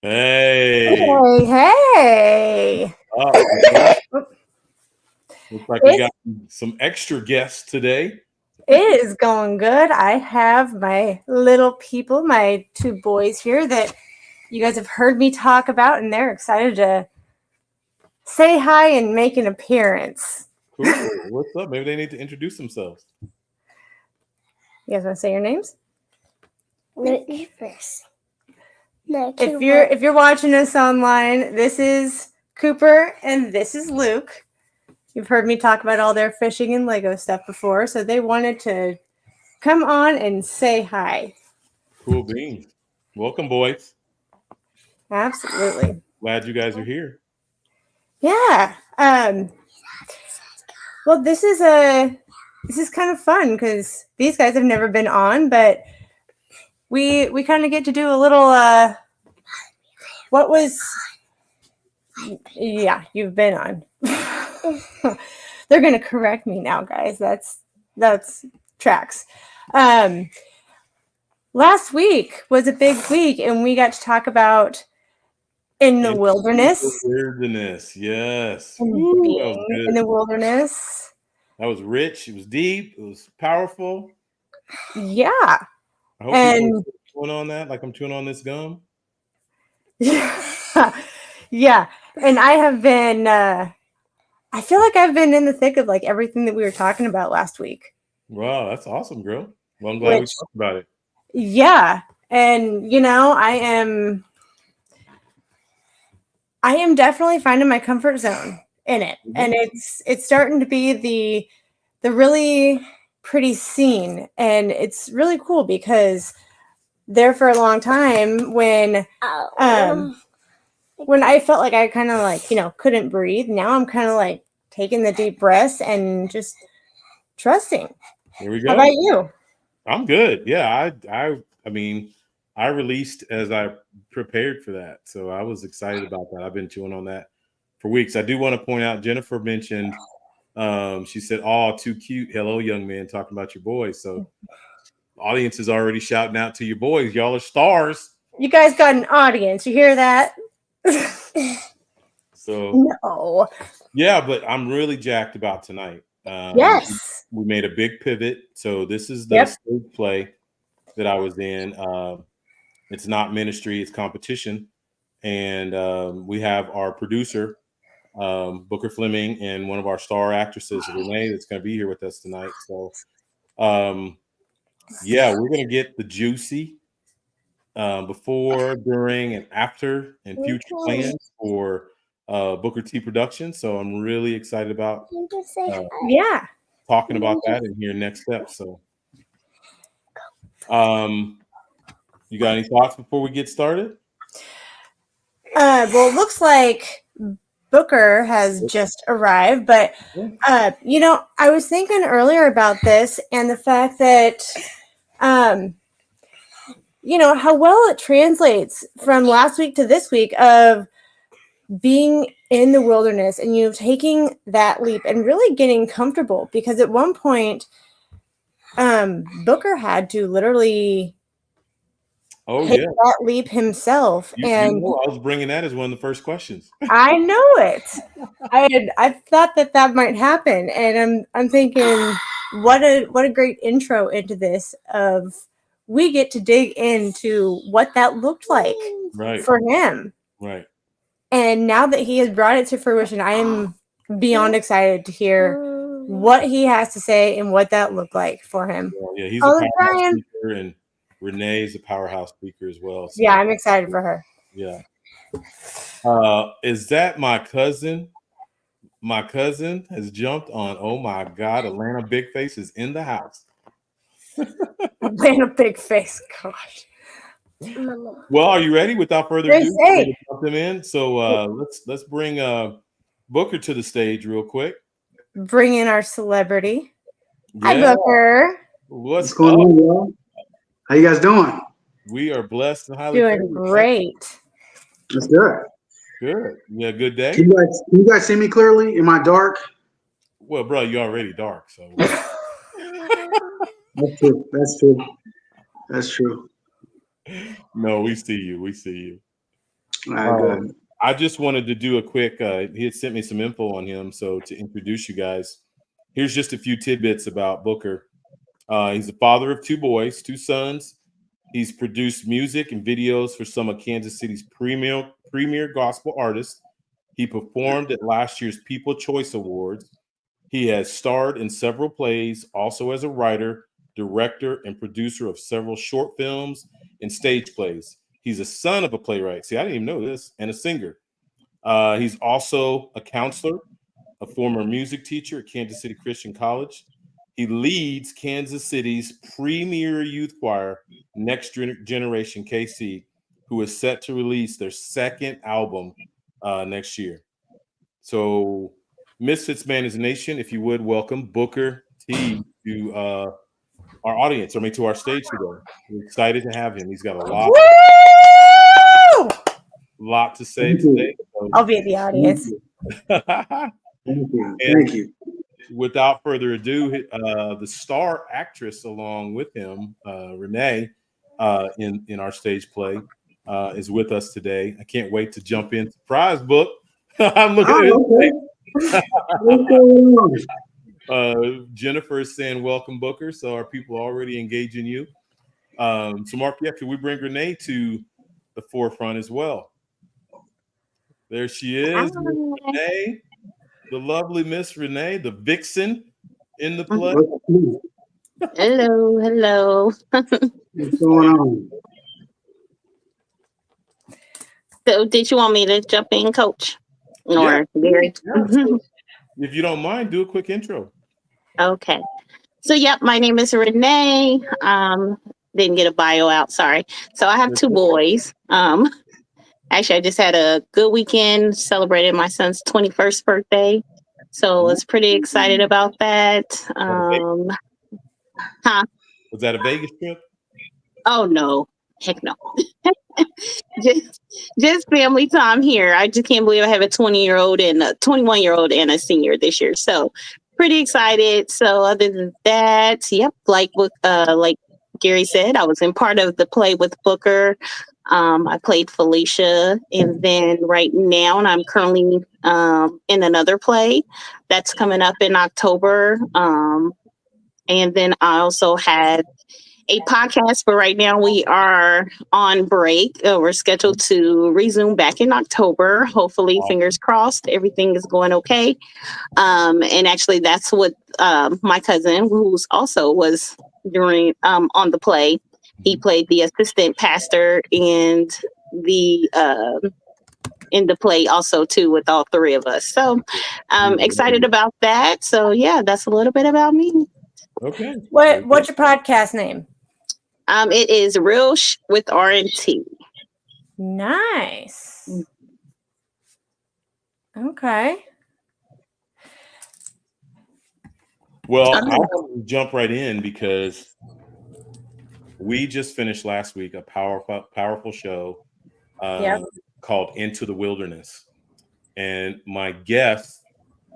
Hey, Hey, hey. up, man. Looks like we It, got some extra guests today. it is going good. I have my little people, my two boys here that you guys have heard me talk about, and they're excited to say hi and make an appearance. Cool. What's up? Maybe they need to introduce themselves. You guys want to say your names? Nick first. No, If you're watching us online, this is Cooper and this is Luke. You've heard me talk about all their fishing and Lego stuff before, so they wanted to come on and say hi. Cool beans. Welcome, boys. Absolutely. Glad you guys are here. Yeah. Well, this is kind of fun because these guys have never been on, but we kind of get to do a little what was yeah, you've been on. They're gonna correct me now, guys. That's tracks. Last week was a big week, and we got to talk about in the wilderness. Wilderness, yes. And Woo, that was being good. in the wilderness. That was rich. It was deep. It was powerful. Yeah. I hope And people are chewing on that like I'm chewing on this gum. yeah. And I have been I feel like I've been in the thick of like everything that we were talking about last week. Wow, that's awesome, girl. Well, I'm glad we talked about it. Yeah. And I am definitely finding my comfort zone in it. And it's starting to be the really pretty scene, and it's really cool because there for a long time when I felt like I kind of like, couldn't breathe, now I'm kind of like taking the deep breaths and just trusting. Here we go. How about you? I'm good. Yeah, I mean, I released as I prepared for that, so I was excited about that. I've been chewing on that for weeks. I do want to point out Jennifer mentioned. She said, "Oh, too cute." Hello, young man, talking about your boys. So, audience is already shouting out to your boys. Y'all are stars. You guys got an audience. You hear that? So no. Yeah, but I'm really jacked about tonight. Yes. We made a big pivot. So this is the stage play that I was in. It's not ministry, it's competition. And we have our producer, Booker Fleming, and one of our star actresses, Renee, that's going to be here with us tonight. So, yeah, we're going to get the juicy before, during, and after, and future plans for Booker T Productions. So I'm really excited about talking about that and hearing next steps. So, you got any thoughts before we get started? Well, it looks like Booker has just arrived, but I was thinking earlier about this and the fact that how well it translates from last week to this week of being in the wilderness and taking that leap and really getting comfortable, because at one point Booker had to literally take that leap himself. I was bringing that as one of the first questions. I know it. I thought that might happen, and I'm thinking, what a great intro into this. Of we get to dig into what that looked like for him, right? And now that he has brought it to fruition, I am beyond excited to hear what he has to say and what that looked like for him. Yeah, he's a powerhouse speaker, and Renee is a powerhouse speaker as well. So. Yeah, I'm excited for her. Yeah. Is that my cousin? My cousin has jumped on. Oh my God, Atlanta Big Face is in the house. Atlanta Big Face, gosh. Well, are you ready? Without further ado, to jump them in. So let's bring Booker to the stage real quick. Bring in our celebrity. Yeah. Hi, Booker. What's going on, y'all? How you guys doing? We are blessed and highly doing great. That's good. Good. Yeah, good day. Can you guys see me clearly? Am I dark? Well, bro, you're already dark, so. That's true. That's true. That's true. No, we see you. We see you. All right, good. I just wanted to do a quick. He had sent me some info on him, so to introduce you guys, here's just a few tidbits about Booker. He's the father of two boys, two sons. He's produced music and videos for some of Kansas City's premier gospel artists. He performed at last year's People Choice Awards. He has starred in several plays, also as a writer, director, and producer of several short films and stage plays. He's a son of a playwright. See, I didn't even know this, and a singer. He's also a counselor, a former music teacher at Kansas City Christian College. He leads Kansas City's premier youth choir, Next Generation KC, who is set to release their second album next year. So, Misfits Man is a Nation, if you would welcome Booker T to our audience, to our stage today. We're excited to have him. He's got a lot to say today. So. I'll be at the audience. Thank you. Without further ado, the star actress along with him, Renee, in our stage play, is with us today. I can't wait to jump in. Surprise book. I'm looking at it. Jennifer is saying welcome, Booker. So our people already engaging you. So Mark, can we bring Renee to the forefront as well? There she is, Renee, the lovely Miss Renee, the vixen in the play. Hello. What's going on? So, did you want me to jump in, Coach? Or Gary? If you don't mind, do a quick intro. Okay. So, my name is Renee. Didn't get a bio out, sorry. So, I have two boys. Actually, I just had a good weekend, celebrated my son's 21st birthday. So, I was pretty excited about that. Was that a Vegas trip? Oh, no. Heck no. just family time here. I just can't believe I have a 20-year-old and a 21-year-old and a senior this year. So pretty excited. So other than that, like Gary said, I was in part of the play with Booker. I played Felicia, and then right now, and I'm currently in another play that's coming up in October. And then I also had a podcast, but right now we are on break. We're scheduled to resume back in October. Hopefully, fingers crossed, everything is going okay. And actually, that's what my cousin, who's also was during on the play, he played the assistant pastor and the in the play also too with all three of us. So I'm excited about that. So that's a little bit about me. Okay. What's your podcast name? It is Real with R&T. Nice. Okay. Well, I want to jump right in because we just finished last week a powerful show called Into the Wilderness. And my guess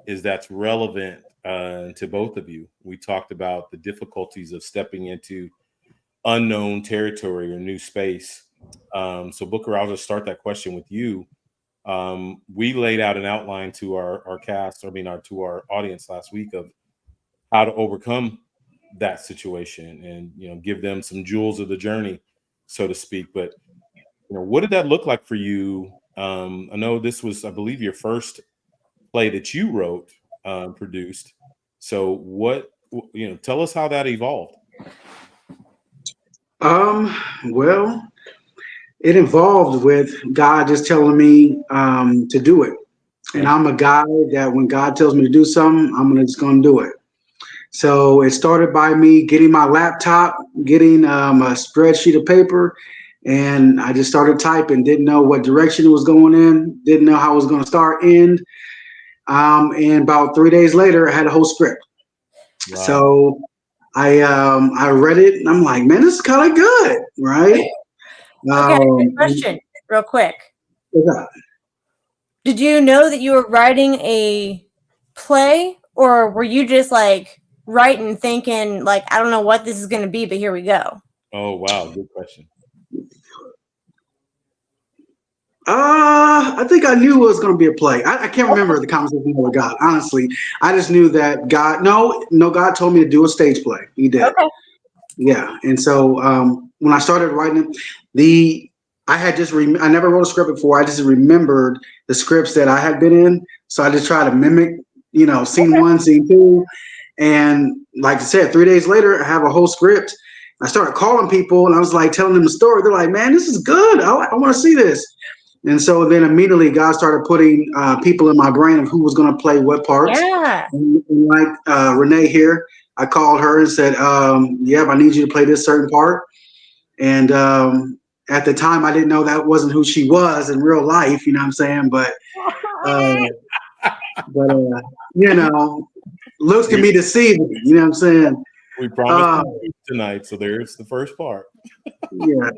is that's relevant to both of you. We talked about the difficulties of stepping into unknown territory or new space. So Booker, I'll just start that question with you. We laid out an outline to our cast, to our audience last week of how to overcome that situation and, give them some jewels of the journey, so to speak. But, what did that look like for you? I know this was, I believe, your first play that you wrote, produced. So tell us how that evolved. Well, it involved with God just telling me to do it. And I'm a guy that when God tells me to do something, I'm just going to do it. So it started by me getting my laptop, getting a spreadsheet of paper, and I just started typing. Didn't know what direction it was going in. Didn't know how it was going to start, end. And about 3 days later, I had a whole script. Wow. So I read it and I'm like, man, this is kind of good, right? Okay, question real quick. Did you know that you were writing a play, or were you just like writing thinking like, I don't know what this is going to be, but here we go? Oh, wow. Good question. I think I knew it was going to be a play. I can't remember the conversation with God. Honestly, I just knew that God. No, God told me to do a stage play. He did. Okay. Yeah, and so when I started writing I had just I never wrote a script before. I just remembered the scripts that I had been in, so I just tried to mimic, scene one, scene two, and like I said, 3 days later, I have a whole script. I started calling people, and I was like telling them the story. They're like, "Man, this is good. I want to see this." And so then immediately God started putting people in my brain of who was going to play what parts. Yeah. And like Renee here, I called her and said, "Yep, I need you to play this certain part." And at the time, I didn't know that wasn't who she was in real life. You know what I'm saying? But looks can be deceiving. You know what I'm saying? We promised tonight, so there's the first part. Yeah,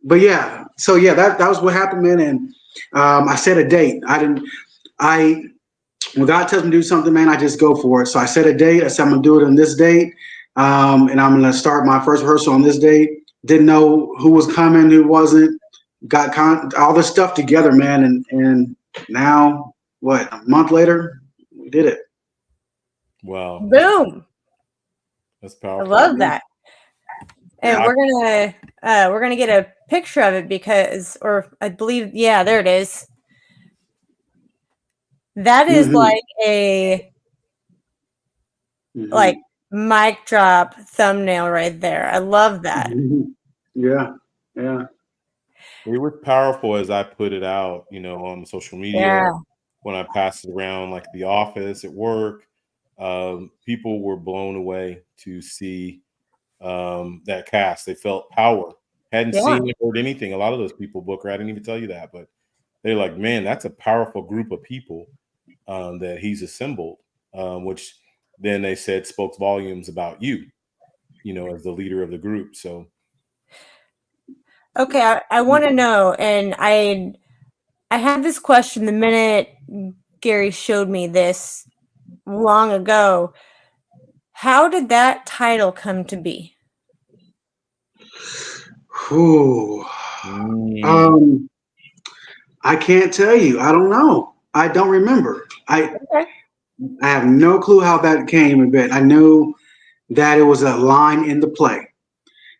but yeah. So yeah, that was what happened, man. And I set a date. When God tells me to do something, man, I just go for it. So I set a date. I said I'm gonna do it on this date, and I'm gonna start my first rehearsal on this date. Didn't know who was coming, who wasn't. Got all this stuff together, man, and now what? A month later, we did it. Wow. Boom. That's I powerful. love that. And Yeah. we're gonna get a picture of it or I believe, yeah, there it is. That is like a like mic drop thumbnail right there. I love that. Yeah. It was powerful as I put it out, on social media. Yeah. When I passed it around, like the office, at work, people were blown away to see that cast. They felt power. Hadn't seen or heard anything. A lot of those people, Booker, I didn't even tell you that, but they're like, man, that's a powerful group of people that he's assembled, which then they said spoke volumes about you, as the leader of the group. So, okay, I want to know, and I had this question the minute Gary showed me this long ago. How did that title come to be? Whew. I can't tell you. I don't know. I don't remember. I have no clue how that came about. I knew that it was a line in the play.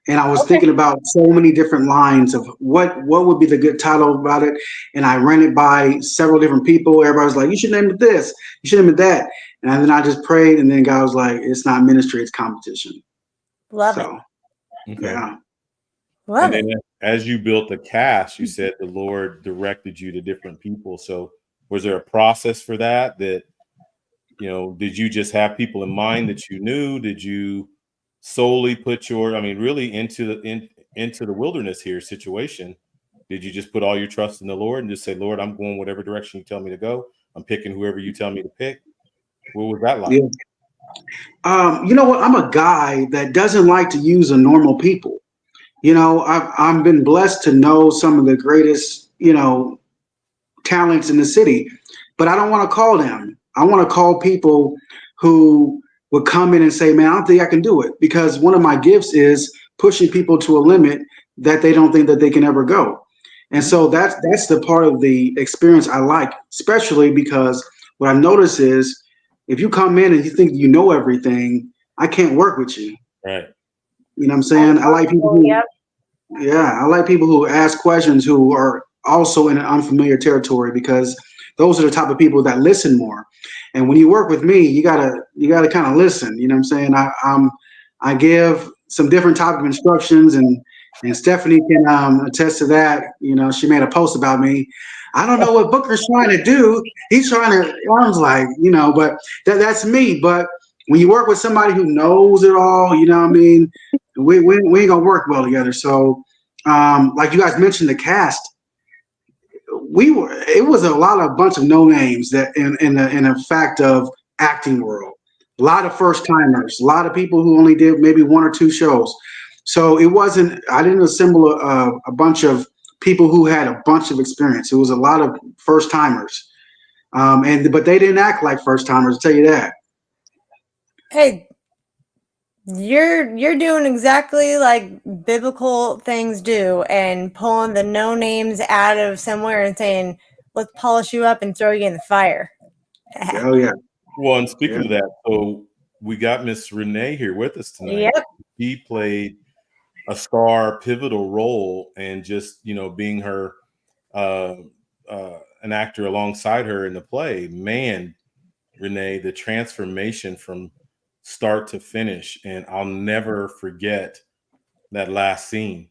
And I was thinking about so many different lines of what would be the good title about it. And I ran it by several different people. Everybody was like, you should name it this. You should name it that. And then I just prayed. And then God was like, it's not ministry, it's competition. Love it. Okay. Yeah. Love and then it. as you built the cast, you said the Lord directed you to different people. So was there a process for that? Did you just have people in mind that you knew? Did you solely put really into the wilderness here situation? Did you just put all your trust in the Lord and just say, Lord, I'm going whatever direction you tell me to go. I'm picking whoever you tell me to pick. What was that like? Yeah. You know what? I'm a guy that doesn't like to use a normal people. I've been blessed to know some of the greatest, talents in the city, but I don't want to call them. I want to call people who would come in and say, man, I don't think I can do it, because one of my gifts is pushing people to a limit that they don't think that they can ever go. And so that's the part of the experience I like, especially because what I notice is if you come in and you think you know everything, I can't work with you. Right. You know what I'm saying? I like people I like people who ask questions who are also in an unfamiliar territory, because those are the type of people that listen more. And when you work with me, you gotta kind of listen. You know what I'm saying? I give some different type of instructions, and Stephanie can attest to that. She made a post about me. I don't know what Booker's trying to do. He's trying to. I was like, but that's me. But when you work with somebody who knows it all, you know what I mean? We ain't gonna work well together. So, like you guys mentioned, the cast, it was a bunch of no names that in the fact of acting world, a lot of first timers, a lot of people who only did maybe one or two shows. So I didn't assemble a bunch of people who had a bunch of experience. It was a lot of first timers, but they didn't act like first timers. I'll tell you that. Hey, You're doing exactly like biblical things do, and pulling the no names out of somewhere and saying, "Let's polish you up and throw you in the fire." Oh yeah. Well, and speaking Yeah. of that, so we got Miss Renee here with us tonight. Yep. He played a star pivotal role, and just being her uh, an actor alongside her in the play. Man, Renee, the transformation from start to finish, and I'll never forget that last scene.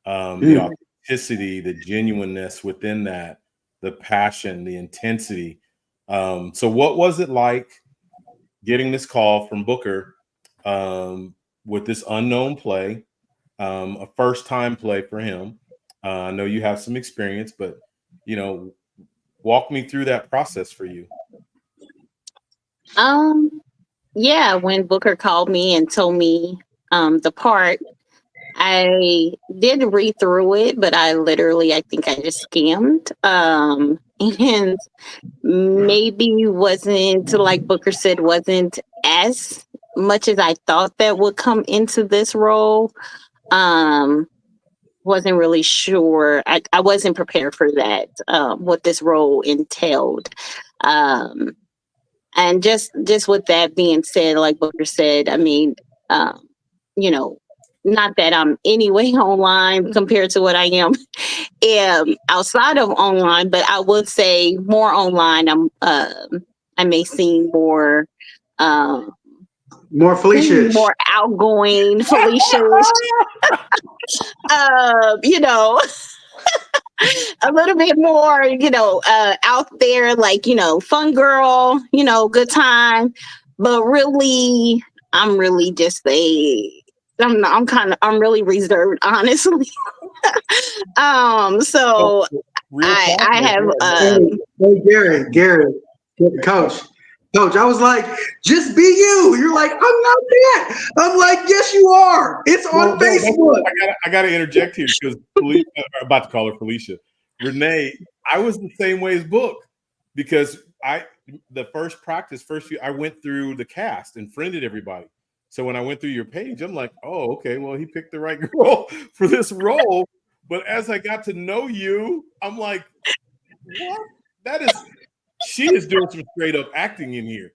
The Mm. authenticity, the genuineness within that, the passion, the intensity. So what was it like getting this call from Booker with this unknown play, a first time play for him? I know you have some experience, but walk me through that process for you. Yeah, when Booker called me and told me the part, I did read through it, but I think I just skimmed. And maybe wasn't, like Booker said, wasn't as much as I thought that would come into this role. Um, wasn't really sure. I wasn't prepared for that, what this role entailed. Um, and just with that being said, like Booker said, I mean, um, you know, not that I'm anyway online compared to what I am outside of online, but I would say more online. I may seem more um, More maybe Felicia. more outgoing, Felicia. You know, a little bit more, out there, like, fun girl, good time. But really, I'm really just I'm really reserved, honestly. So Real talk, I have, Hey, Gary, Coach, I was like, just be you. You're like, I'm not that. I'm like, yes, you are. It's on Facebook. I gotta interject here because I'm about to call her Felicia. Renee, I was the same way as Book, because the first practice, I went through the cast and friended everybody. So when I went through your page, I'm like, oh, okay, well, he picked the right girl for this role. But as I got to know you, I'm like, what? She is doing some straight up acting in here,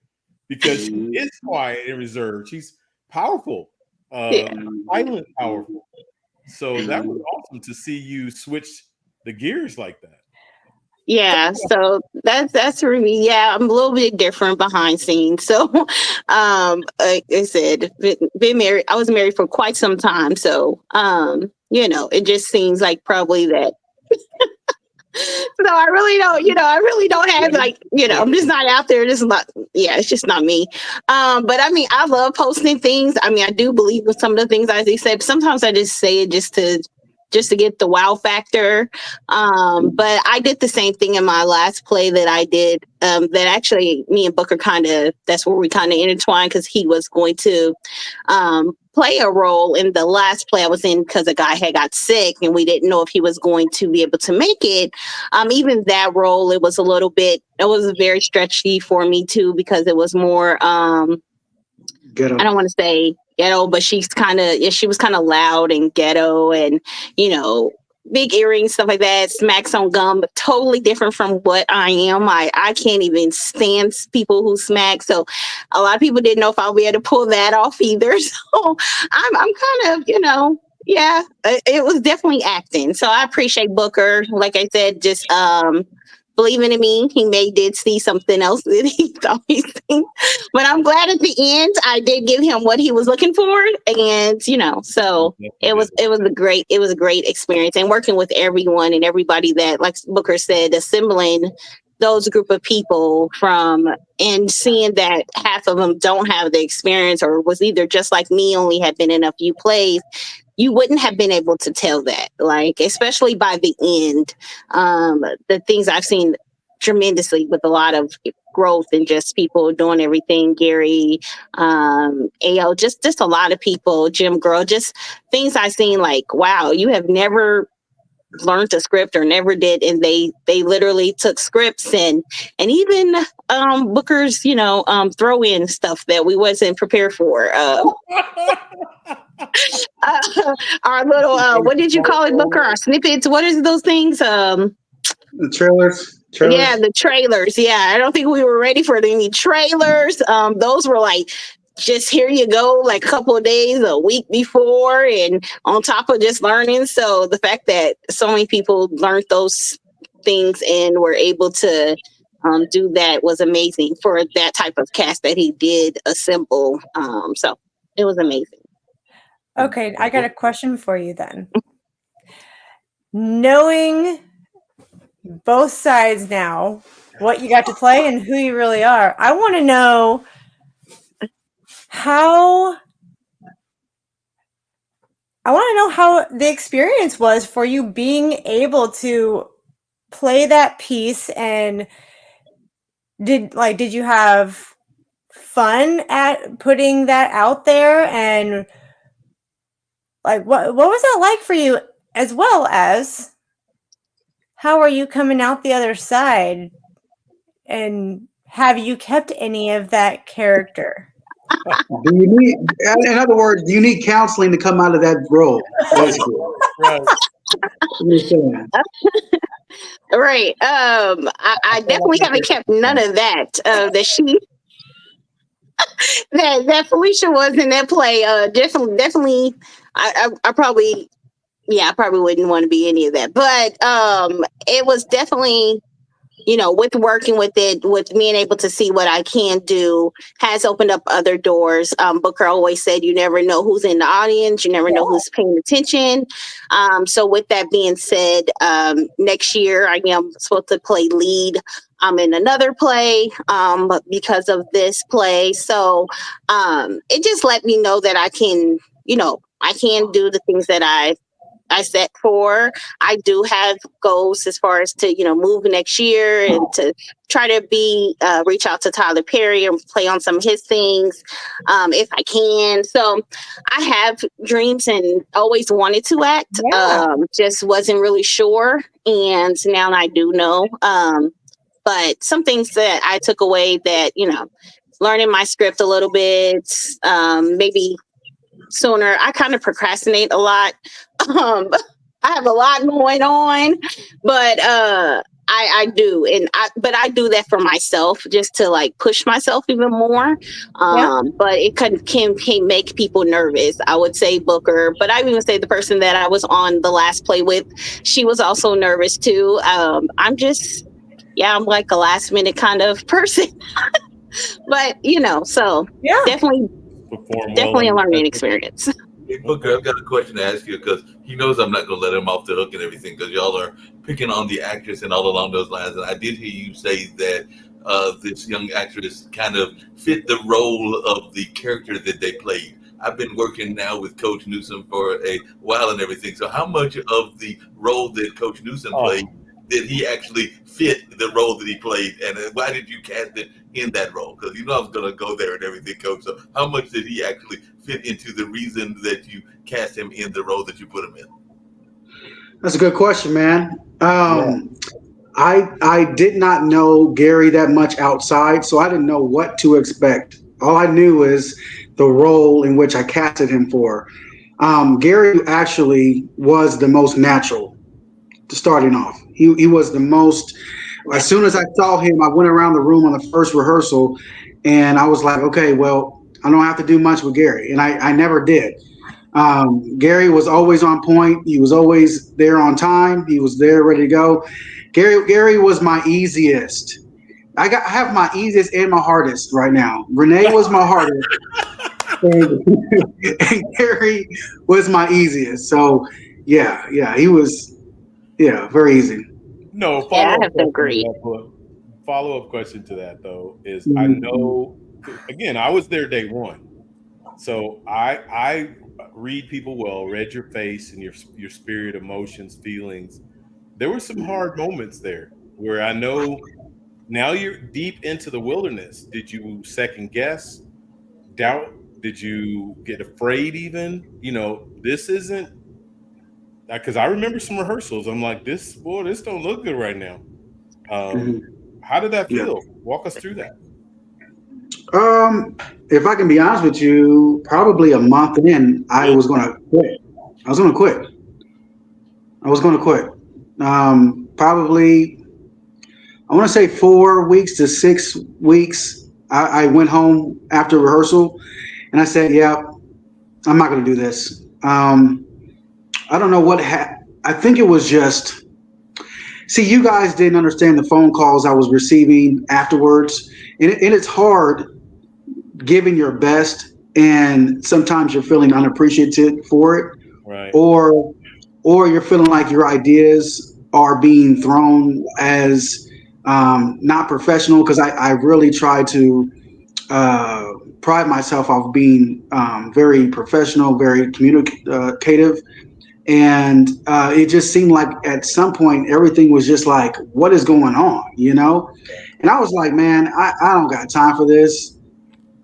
because she is quiet and reserved. She's powerful, yeah. silent, powerful. So that was awesome to see you switch the gears like that. Yeah, so that's for me. Yeah, I'm a little bit different behind scenes. So, like I said, been married. I was married for quite some time. So, it just seems like probably that. So I really don't have, like, I'm just not out there. Just not, yeah, it's just not me. But I mean, I love posting things. I mean, I do believe with some of the things I said. Sometimes I just say it just to get the wow factor. But I did the same thing in my last play that I did. That actually me and Booker that's where we kind of intertwined, because he was going to play a role in the last play I was in, because a guy had got sick and we didn't know if he was going to be able to make it. Even that role, it was very stretchy for me too, because it was more, I don't want to say ghetto, but she was kind of loud and ghetto, and, big earrings, stuff like that, smacks on gum, but totally different from what I am. I can't even stand people who smack. So a lot of people didn't know if I'll be able to pull that off either. So I'm kind of, yeah, it was definitely acting. So I appreciate Booker. Like I said, just believing in me. He did see something else that he thought he seen. But I'm glad at the end I did give him what he was looking for. And, so it was a great experience. And working with everyone and everybody that, like Booker said, assembling those group of people and seeing that half of them don't have the experience, or was either just like me, only had been in a few plays. You wouldn't have been able to tell that, like, especially by the end. The things I've seen tremendously with a lot of growth and just people doing everything. Gary, AO, just a lot of people, Jim Girl, just things I've seen, like, wow, you have never learned a script or never did, and they literally took scripts and even Booker's throw in stuff that we wasn't prepared for. Our little what did you call it, Booker? Our snippets. What is those things? The trailers. Yeah, the trailers. Yeah, I don't think we were ready for any trailers. Those were like, just here you go, like a couple of days, a week before, and on top of just learning. So the fact that so many people learned those things and were able to do that was amazing for that type of cast that he did assemble. So it was amazing. Okay, I got a question for you then. Knowing both sides now, what you got to play and who you really are, I want to know how the experience was for you being able to play that piece, and did you have fun at putting that out there, and like what was that like for you, as well as how are you coming out the other side, and have you kept any of that character? Do you need, in other words, do you need counseling to come out of that role? Basically. Right. Right. I definitely haven't kept none of that. That she that Felicia was in that play. Definitely. I probably, I probably wouldn't want to be any of that. But it was definitely, with working with it, with being able to see what I can do, has opened up other doors. Booker always said, you never know who's in the audience. You never know who's paying attention. So with that being said, next year I am supposed to play lead. I'm in another play because of this play. So it just let me know that I can, I can do the things that I set for. I do have goals as far as to, move next year and to try to reach out to Tyler Perry and play on some of his things if I can. So I have dreams and always wanted to act. Just wasn't really sure. And now I do know. But some things that I took away that, learning my script a little bit, maybe sooner. I kind of procrastinate a lot. I have a lot going on, but I do, but I do that for myself, just to like push myself even more. But it can make people nervous. I would say Booker, but I even say the person that I was on the last play with, she was also nervous too. I'm just, I'm like a last minute kind of person, but so definitely a learning experience. Hey, Booker, I've got a question to ask you because he knows I'm not going to let him off the hook and everything because y'all are picking on the actress and all along those lines. And I did hear you say that this young actress kind of fit the role of the character that they played. I've been working now with Coach Newsom for a while and everything. So how much of the role that Coach Newsom played did he actually fit the role that he played? And why did you cast it in that role? Because I was going to go there and everything, Coach. So how much did he actually fit into the reason that you cast him in the role that you put him in? That's a good question, man. I did not know Gary that much outside, so I didn't know what to expect. All I knew is the role in which I casted him for. Gary actually was the most natural starting off. He was the most, as soon as I saw him, I went around the room on the first rehearsal and I was like, okay, well, I don't have to do much with Gary. And I never did. Gary was always on point. He was always there on time. He was there ready to go. Gary was my easiest. I have my easiest and my hardest right now. Renee was my hardest. and Gary was my easiest. So he was very easy. No, I have to agree. Follow-up question to that though is I know, again, I was there day one. So I read people well, read your face and your spirit, emotions, feelings. There were some hard moments there where I know now you're deep into the wilderness. Did you second guess, doubt? Did you get afraid even? This isn't because I remember some rehearsals. I'm like, this don't look good right now. How did that Yeah. feel? Walk us through that. If I can be honest with you, probably a month in, I was going to quit. I was going to quit. I was going to quit. Probably, I want to say 4 weeks to 6 weeks. I went home after rehearsal and I said, yeah, I'm not going to do this. I don't know what I think it was just, see, you guys didn't understand the phone calls I was receiving afterwards. And it's hard giving your best and sometimes you're feeling unappreciated for it, Right. or you're feeling like your ideas are being thrown as not professional, because I really try to pride myself off being very professional, very communicative. And it just seemed like at some point everything was just like, what is going on, and I was like, man, I don't got time for this.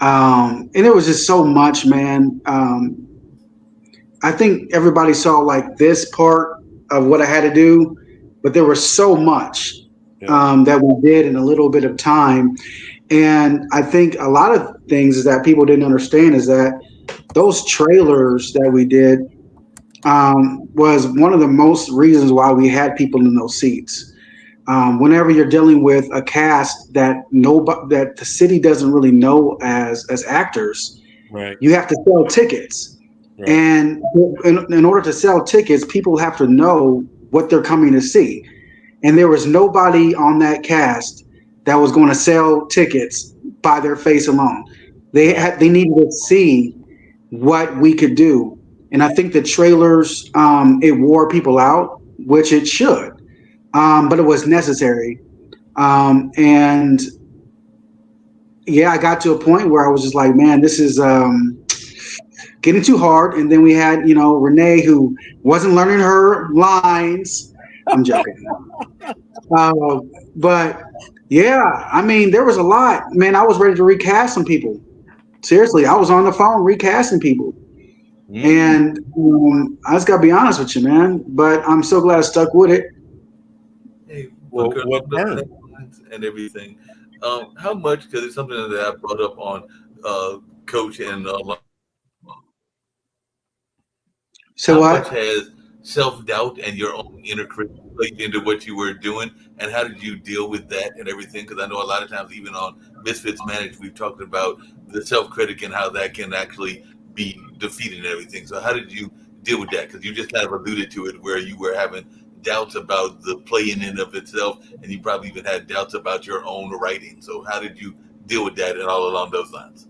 And it was just so much, man. I think everybody saw like this part of what I had to do, but there was so much that we did in a little bit of time. And I think a lot of things that people didn't understand is that those trailers that we did was one of the most reasons why we had people in those seats. Whenever you're dealing with a cast that that the city doesn't really know as actors, Right. you have to sell tickets. Right. And in order to sell tickets, people have to know what they're coming to see. And there was nobody on that cast that was going to sell tickets by their face alone. They needed to see what we could do. And I think the trailers, it wore people out, which it should, but it was necessary. And yeah, I got to a point where I was just like, man, this is getting too hard. And then we had, Renee, who wasn't learning her lines. I'm joking. But yeah, I mean, there was a lot, man. I was ready to recast some people. Seriously, I was on the phone recasting people. And I just got to be honest with you, man. But I'm so glad I stuck with it. Hey, Well, Booker, what on the turned? and everything. How much? Because it's something that I brought up on Coach and So how what? much has self doubt and your own inner critic played into what you were doing, and how did you deal with that and everything? Because I know a lot of times, even on Misfits Managed, we've talked about the self critic and how that can actually be defeated and everything. So how did you deal with that? Because you just kind of alluded to it, where you were having doubts about the play in and of itself, and you probably even had doubts about your own writing. So how did you deal with that and all along those lines?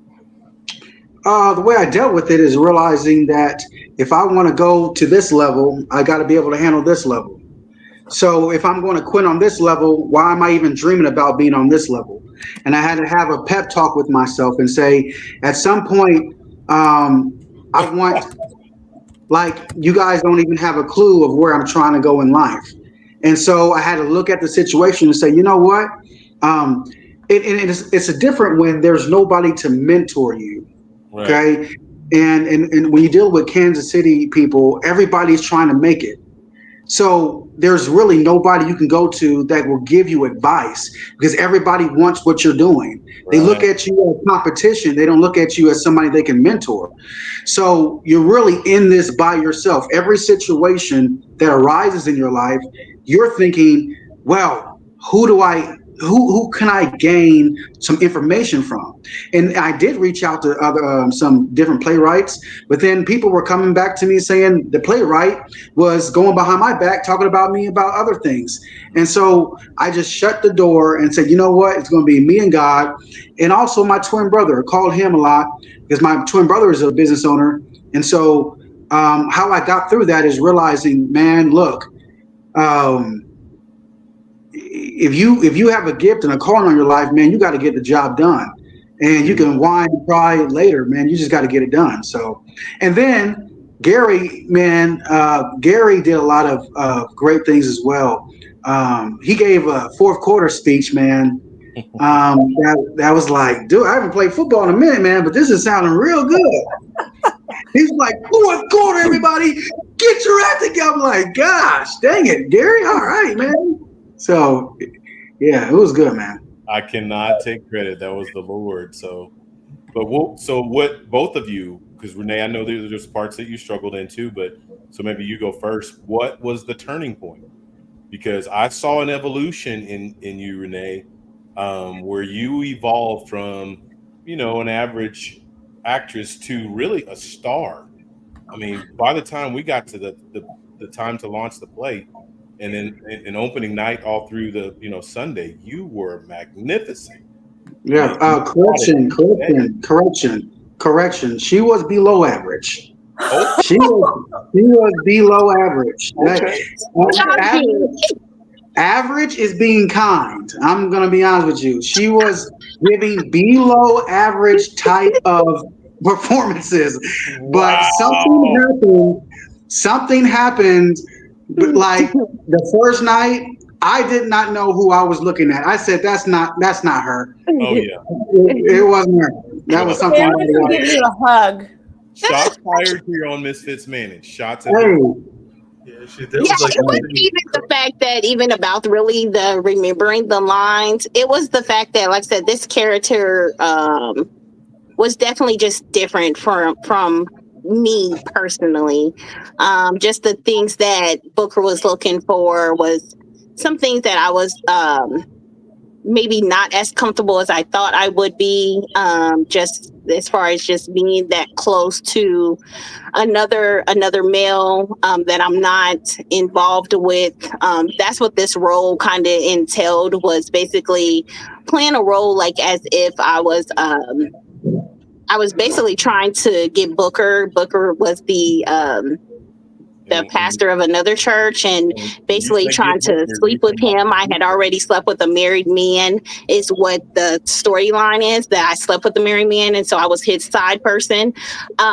The way I dealt with it is realizing that if I want to go to this level, I got to be able to handle this level. So if I'm going to quit on this level, why am I even dreaming about being on this level? And I had to have a pep talk with myself and say, at some point, I want, like, you guys don't even have a clue of where I'm trying to go in life. And so I had to look at the situation and say, you know what? It's a different when there's nobody to mentor you. Right. Okay. And when you deal with Kansas City people, everybody's trying to make it. So there's really nobody you can go to that will give you advice, because everybody wants what you're doing. They look at you as competition. They don't look at you as somebody they can mentor. So you're really in this by yourself. Every situation that arises in your life, you're thinking, well, who can I gain some information from? And I did reach out to some different playwrights, but then people were coming back to me saying the playwright was going behind my back talking about me about other things. And so I just shut the door and said, you know what? It's going to be me and God. And also my twin brother. I called him a lot because my twin brother is a business owner. And so how I got through that is realizing, man, look, if you have a gift and a calling on your life, man, you got to get the job done. And you can whine and cry later, man. You just got to get it done. So, and then Gary, man, Gary did a lot of great things as well. He gave a fourth quarter speech, man. That was like, dude, I haven't played football in a minute, man, but this is sounding real good. He's like, fourth quarter, everybody, get your act together. I'm like, gosh, dang it, Gary. All right, man. So, yeah, it was good, man. I cannot take credit. That was the Lord. So, so what both of you, because Renee, I know there's parts that you struggled into, but so maybe you go first. What was the turning point? Because I saw an evolution in you, Renee, where you evolved from, an average actress to really a star. I mean, by the time we got to the time to launch the play, and then in opening night all through the Sunday, you were magnificent. Yeah, correction. She was below average. Oh, She was below average. okay. Average is being kind. I'm gonna be honest with you. She was giving below average type of performances, but Wow. Something happened. But like the first night, I did not know who I was looking at. I said, "That's not her." Oh yeah. It wasn't her. That was something. They always give you a hug. Shots fired here on Misfits Managed. Shots have Hey, been. Yeah, that Yeah, was like it wasn't even the fact that even about really the remembering the lines. It was the fact that, like I said, this character was definitely just different from me personally. Just the things that Booker was looking for was some things that I was maybe not as comfortable as I thought I would be. Just as far as just being that close to another male that I'm not involved with. That's what this role kind of entailed, was basically playing a role like as if I was basically trying to get Booker. Booker was the pastor of another church, and basically trying to sleep with him. I had already slept with a married man, is what the storyline is, that I slept with the married man, and so I was his side person,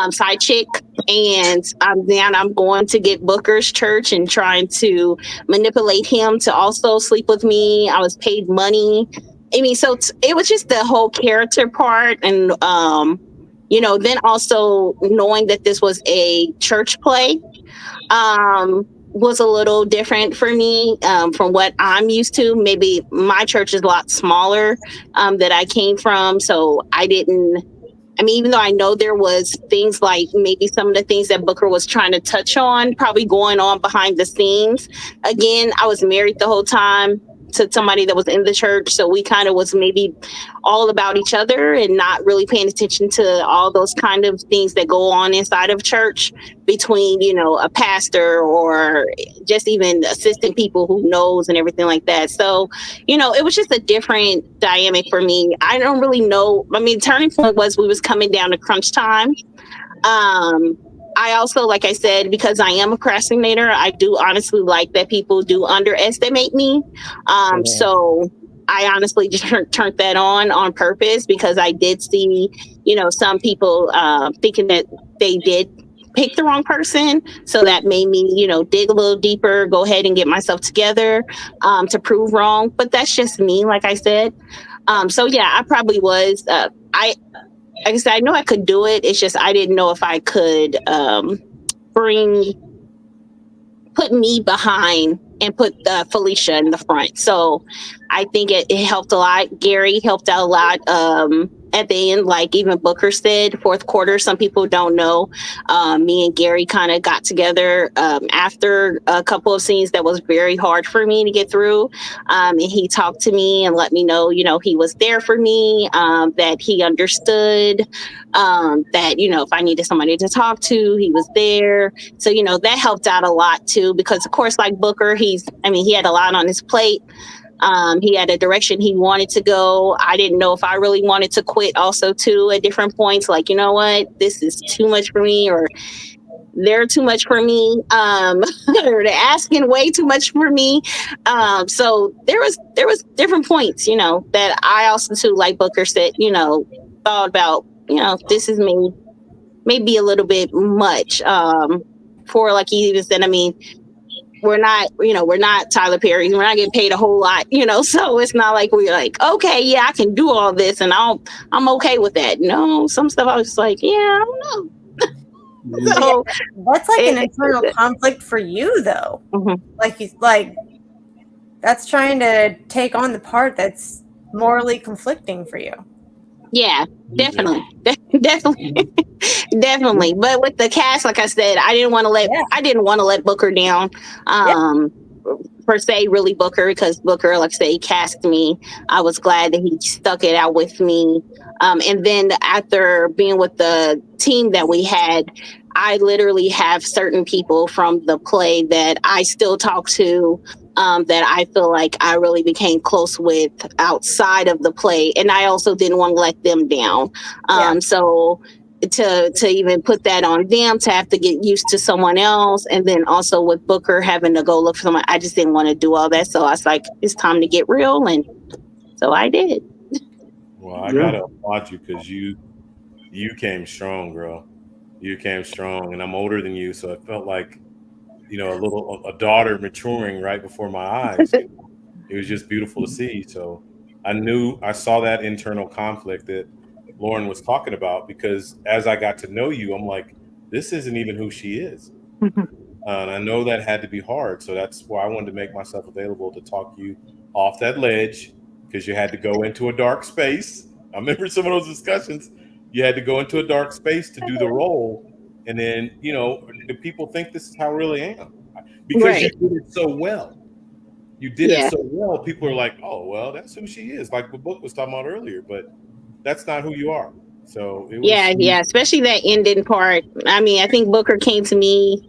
side chick. And then I'm going to get Booker's church and trying to manipulate him to also sleep with me. I was paid money. I mean, so it was just the whole character part, and then also knowing that this was a church play was a little different for me from what I'm used to. Maybe my church is a lot smaller that I came from, so even though I know there was things like maybe some of the things that Booker was trying to touch on, probably going on behind the scenes. Again, I was married the whole time to somebody that was in the church, so we kind of was maybe all about each other and not really paying attention to all those kind of things that go on inside of church between a pastor or just even assistant people who knows and everything like that. So it was just a different dynamic for me. I don't really know. I mean, turning point was we was coming down to crunch time. I also, like I said, because I am a procrastinator, I do honestly like that people do underestimate me. So I honestly just turned that on purpose, because I did see, some people thinking that they did pick the wrong person. So that made me, dig a little deeper, go ahead and get myself together to prove wrong. But that's just me, like I said. So yeah, I probably was. Like I said, I know I could do it. It's just I didn't know if I could put me behind and put Felicia in the front. So I think it helped a lot. Gary helped out a lot at the end, like even Booker said, fourth quarter. Some people don't know. Me and Gary kind of got together after a couple of scenes that was very hard for me to get through. And he talked to me and let me know, he was there for me, that he understood, that, if I needed somebody to talk to, he was there. So, that helped out a lot too, because of course, like Booker, he had a lot on his plate. He had a direction he wanted to go. I didn't know if I really wanted to quit also too at different points. Like, you know what, this is too much for me, or they're too much for me, or they're asking way too much for me. So there was different points, that I also too, like Booker said, thought about, this is maybe a little bit much for, like he even said, we're not Tyler Perry. We're not getting paid a whole lot, so it's not like we're like, okay, yeah, I can do all this and I'm okay with that. No, some stuff I was just like, yeah, I don't know. So That's like an it- internal conflict for you, though. Mhm. Like that's trying to take on the part that's morally conflicting for you. yeah, definitely, definitely, definitely. But with the cast, like I said, I didn't want to let Booker down. Per se, really Booker, because Booker, like I say, he cast me. I was glad that he stuck it out with me. And then after being with the team that we had, I literally have certain people from the play that I still talk to, that I feel like I really became close with outside of the play. And I also didn't want to let them down. So to even put that on them to have to get used to someone else, and then also with Booker having to go look for someone, I just didn't want to do all that. So I was like, it's time to get real, and so I did. Well, I gotta applaud you because you came strong, girl. You came strong, and I'm older than you, so it felt like a daughter maturing right before my eyes. It was just beautiful to see. So I saw that internal conflict that Lauren was talking about, because as I got to know you, I'm like, this isn't even who she is. And I know that had to be hard. So that's why I wanted to make myself available to talk you off that ledge, because you had to go into a dark space. I remember some of those discussions. You had to go into a dark space to do the role. And then, the people think this is how I really am. Because you Right. did it so well. You did it Yeah. so well. People are like, oh, well, that's who she is. Like the book was talking about earlier, but that's not who you are. So it was. Yeah, especially that ending part. I mean, I think Booker came to me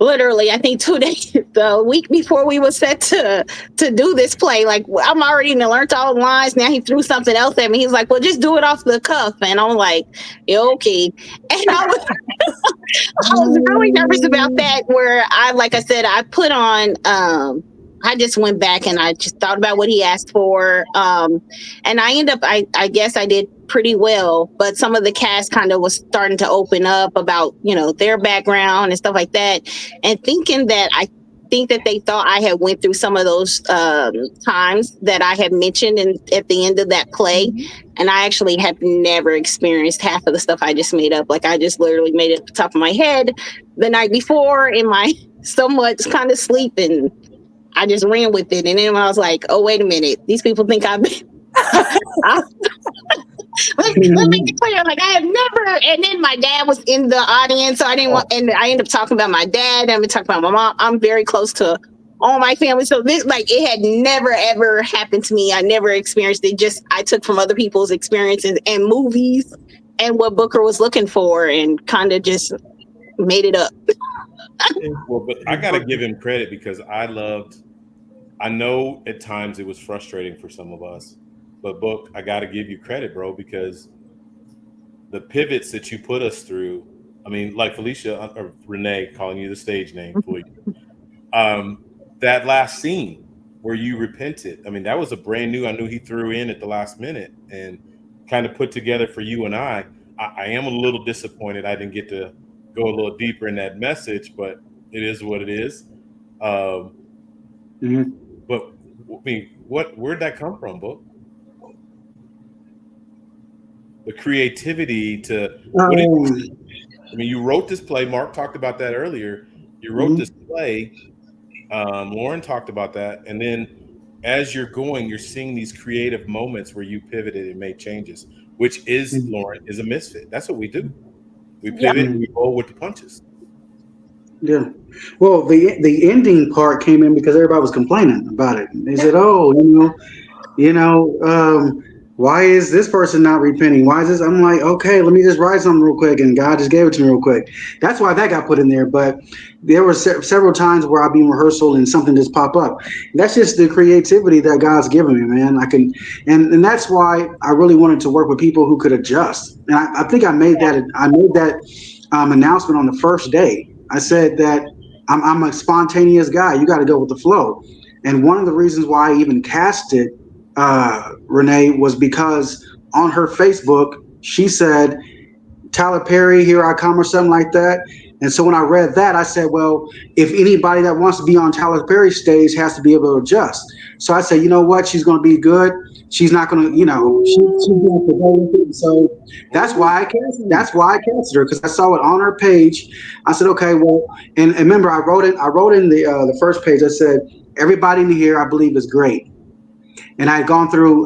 literally, I think 2 days, the week before we were set to do this play. Like, I'm already learned all the lines. Now he threw something else at me. He's like, well, just do it off the cuff. And I'm like, yeah, okay. And I was really nervous about that, where like I said, I put on, I just went back and I just thought about what he asked for. And I end up, I guess I did pretty well, but some of the cast kind of was starting to open up about, their background and stuff like that. And I think that they thought I had went through some of those times that I had mentioned at the end of that play. And I actually have never experienced half of the stuff I just made up. Like, I just literally made it at the top of my head the night before in my somewhat kind of sleep, and I just ran with it. And then when I was like, oh, wait a minute, these people think I've been. Let me make it clear, like, I have never. And then my dad was in the audience, so I didn't want. And I ended up talking about my dad. I talking about my mom. I'm very close to all my family, so this, like, it had never ever happened to me. I never experienced it. Just I took from other people's experiences and movies and what Booker was looking for, and kind of just made it up. Well, but I got to give him credit, because I know at times it was frustrating for some of us, but Book, I got to give you credit, bro, because the pivots that you put us through, I mean, like Felicia, or Renee, calling you the stage name, Felicia, that last scene where you repented, I mean, that was a brand new, I knew he threw in at the last minute and kind of put together for you and I am a little disappointed I didn't get to go a little deeper in that message, but it is what it is. But I mean, where'd that come from, Book? The creativity to. You wrote this play. Mark talked about that earlier. You wrote this play. Lauren talked about that, and then as you're going, you're seeing these creative moments where you pivoted and made changes, which is Lauren is a misfit. That's what we do. We pivot and we roll with the punches. Yeah. Well, the ending part came in because everybody was complaining about it. They said, "Oh, why is this person not repenting? Why is this?" I'm like, okay, let me just write something real quick, and God just gave it to me real quick. That's why that got put in there. But there were several times where I'd be in rehearsal and something just pop up. That's just the creativity that God's given me, man. And that's why I really wanted to work with people who could adjust. And I think I made that announcement on the first day. I said that I'm a spontaneous guy. You got to go with the flow. And one of the reasons why I even casted Renee was because on her Facebook, she said, Tyler Perry, here I come, or something like that. And so when I read that, I said, well, if anybody that wants to be on Tyler Perry's stage has to be able to adjust. So I said, you know what? She's going to be good. she's not gonna, she's gonna go with it. So that's why I casted her, because I saw it on her page. I said, okay, well, and remember, I wrote in the first page. I said, everybody in here, I believe, is great. And I had gone through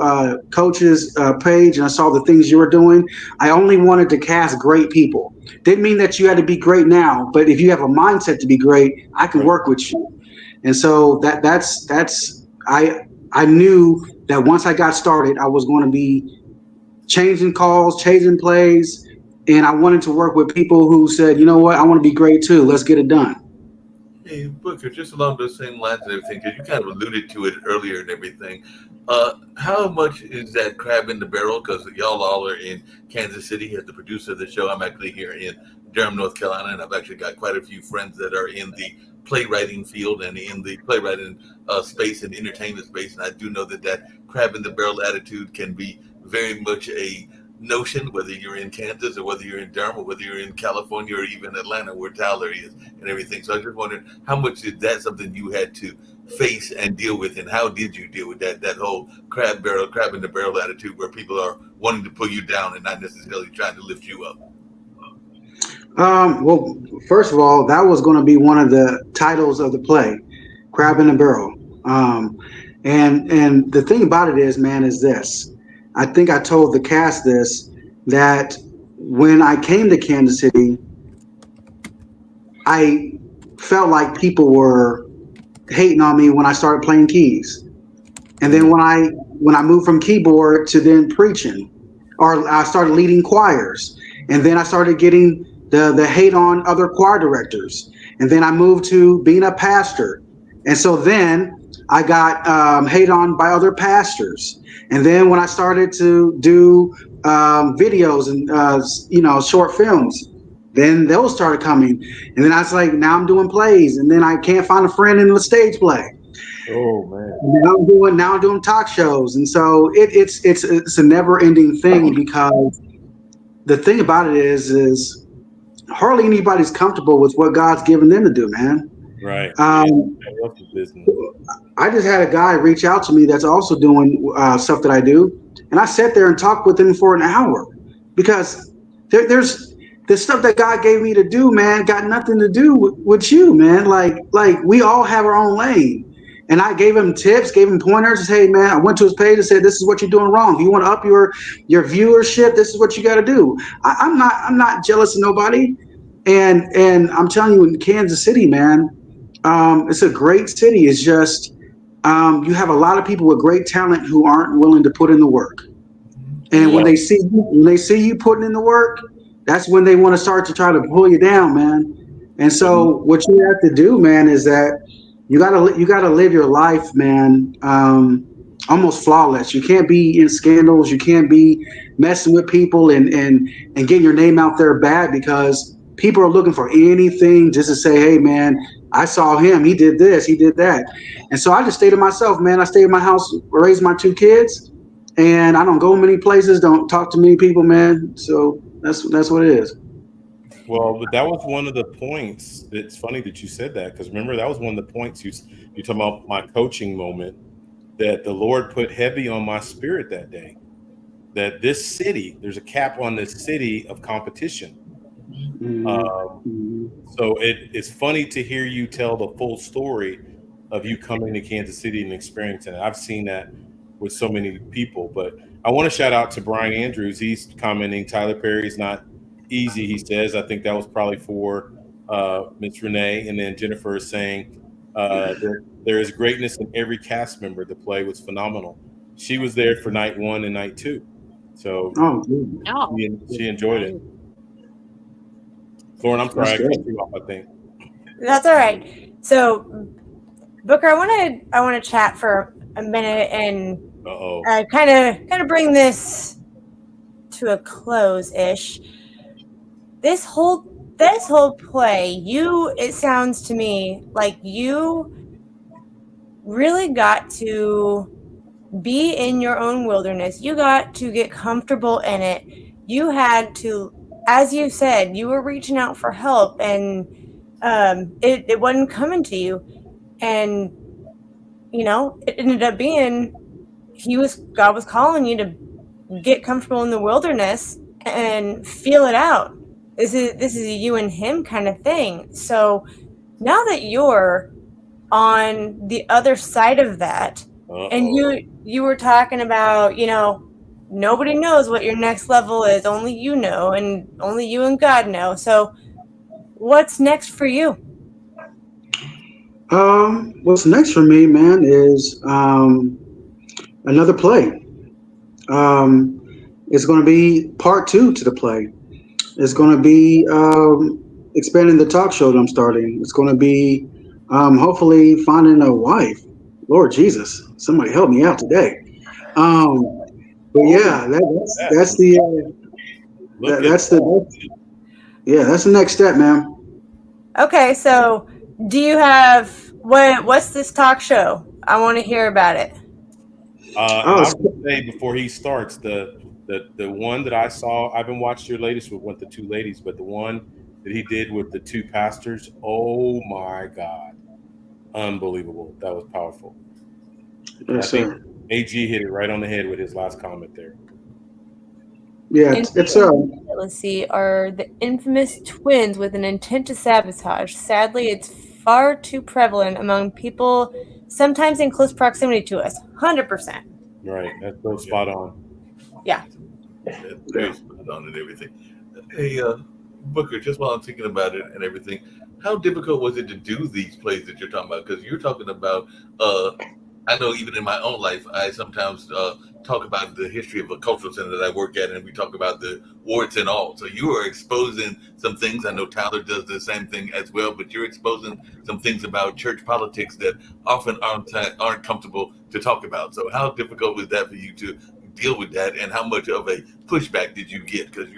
Coach's page, and I saw the things you were doing. I only wanted to cast great people. Didn't mean that you had to be great now, but if you have a mindset to be great, I can work with you. And so I knew that once I got started, I was going to be changing calls, changing plays, and I wanted to work with people who said, you know what, I want to be great too. Let's get it done. Hey, Booker, just along those same lines and everything, because you kind of alluded to it earlier and everything. How much is that crab in the barrel? Because y'all all are in Kansas City as the producer of the show. I'm actually here in Durham, North Carolina, and I've actually got quite a few friends that are in the playwriting field and in the playwriting space and entertainment space. And I do know that crab in the barrel attitude can be very much a notion, whether you're in Kansas or whether you're in Durham or whether you're in California or even Atlanta, where Tyler is and everything. So I just wondered, how much is that something you had to face and deal with, and how did you deal with that whole crab in the barrel attitude, where people are wanting to pull you down and not necessarily trying to lift you up? Well, first of all, that was going to be one of the titles of the play, Crab in the Barrel. And the thing about it is, man, is this. I think I told the cast this, that when I came to Kansas City, I felt like people were hating on me when I started playing keys. And then when I moved from keyboard to then preaching, or I started leading choirs, and then I started getting the hate on other choir directors, and then I moved to being a pastor, and so then I got hate on by other pastors, and then when I started to do videos and short films, then those started coming, and then I was like, now I'm doing plays, and then I can't find a friend in the stage play. Oh man! Now I'm doing talk shows, and so it's a never ending thing, because the thing about it is hardly anybody's comfortable with what God's given them to do, man. Right. I love the business. I just had a guy reach out to me that's also doing stuff that I do, and I sat there and talked with him for an hour, because there's the stuff that God gave me to do, man, got nothing to do with you, man. Like we all have our own lane. And I gave him tips, gave him pointers. Hey, man, I went to his page and said, this is what you're doing wrong. If you want to up your viewership, this is what you got to do. I'm not jealous of nobody. And I'm telling you, in Kansas City, man, it's a great city. It's just you have a lot of people with great talent who aren't willing to put in the work. And when they see you putting in the work, that's when they want to start to try to pull you down, man. And so what you have to do, man, is that you gotta live your life, man, almost flawless. You can't be in scandals. You can't be messing with people and getting your name out there bad, because people are looking for anything just to say, hey, man, I saw him. He did this. He did that. And so I just stay to myself, man. I stay in my house, raise my 2 kids, and I don't go many places. Don't talk to many people, man. So that's what it is. Well, but that was one of the points. It's funny that you said that, because remember, that was one of the points you're talking about, my coaching moment, that the Lord put heavy on my spirit that day, that this city, there's a cap on this city of competition. So it's funny to hear you tell the full story of you coming to Kansas City and experiencing it. I've seen that with so many people, but I want to shout out to Brian Andrews. He's commenting, Tyler Perry's not easy, he says. I think that was probably for Miss Renee. And then Jennifer is saying there is greatness in every cast member. The play was phenomenal. She was there for night 1 and night 2. So she enjoyed it. Lauren, I'm sorry, I cut you off, I think. That's all right. So, Booker, I want to chat for a minute and kind of bring this to a close ish. This whole play, it sounds to me like you really got to be in your own wilderness. You got to get comfortable in it. You had to, as you said, you were reaching out for help, and it wasn't coming to you. And, it ended up being God was calling you to get comfortable in the wilderness and feel it out. This is a you and him kind of thing. So now that you're on the other side of that, and you were talking about, nobody knows what your next level is, only you know, and only you and God know. So what's next for you? What's next for me, man, is another play. It's going to be part two to the play. It's going to be expanding the talk show that I'm starting. It's going to be hopefully finding a wife. Lord Jesus, somebody help me out today. But yeah, that's the that's the next step, man. Okay, so do you have what's this talk show? I want to hear about it. And I would say before he starts, the one that I saw, I haven't watched your latest with the two ladies, but the one that he did with the two pastors, oh my God, unbelievable! That was powerful. Yes, I think sir. AG hit it right on the head with his last comment there. Yeah, it's let's see, are the infamous twins with an intent to sabotage. Sadly, it's far too prevalent among people, sometimes in close proximity to us. 100%. Right, that's so spot on. Yeah. That's very spot on and everything. Hey, Booker, just while I'm thinking about it and everything, how difficult was it to do these plays that you're talking about? Because you're talking about, I know even in my own life, I sometimes talk about the history of a cultural center that I work at, and we talk about the warts and all. So you are exposing some things. I know Tyler does the same thing as well, but you're exposing some things about church politics that often aren't comfortable to talk about. So how difficult was that for you to deal with that, and how much of a pushback did you get? Because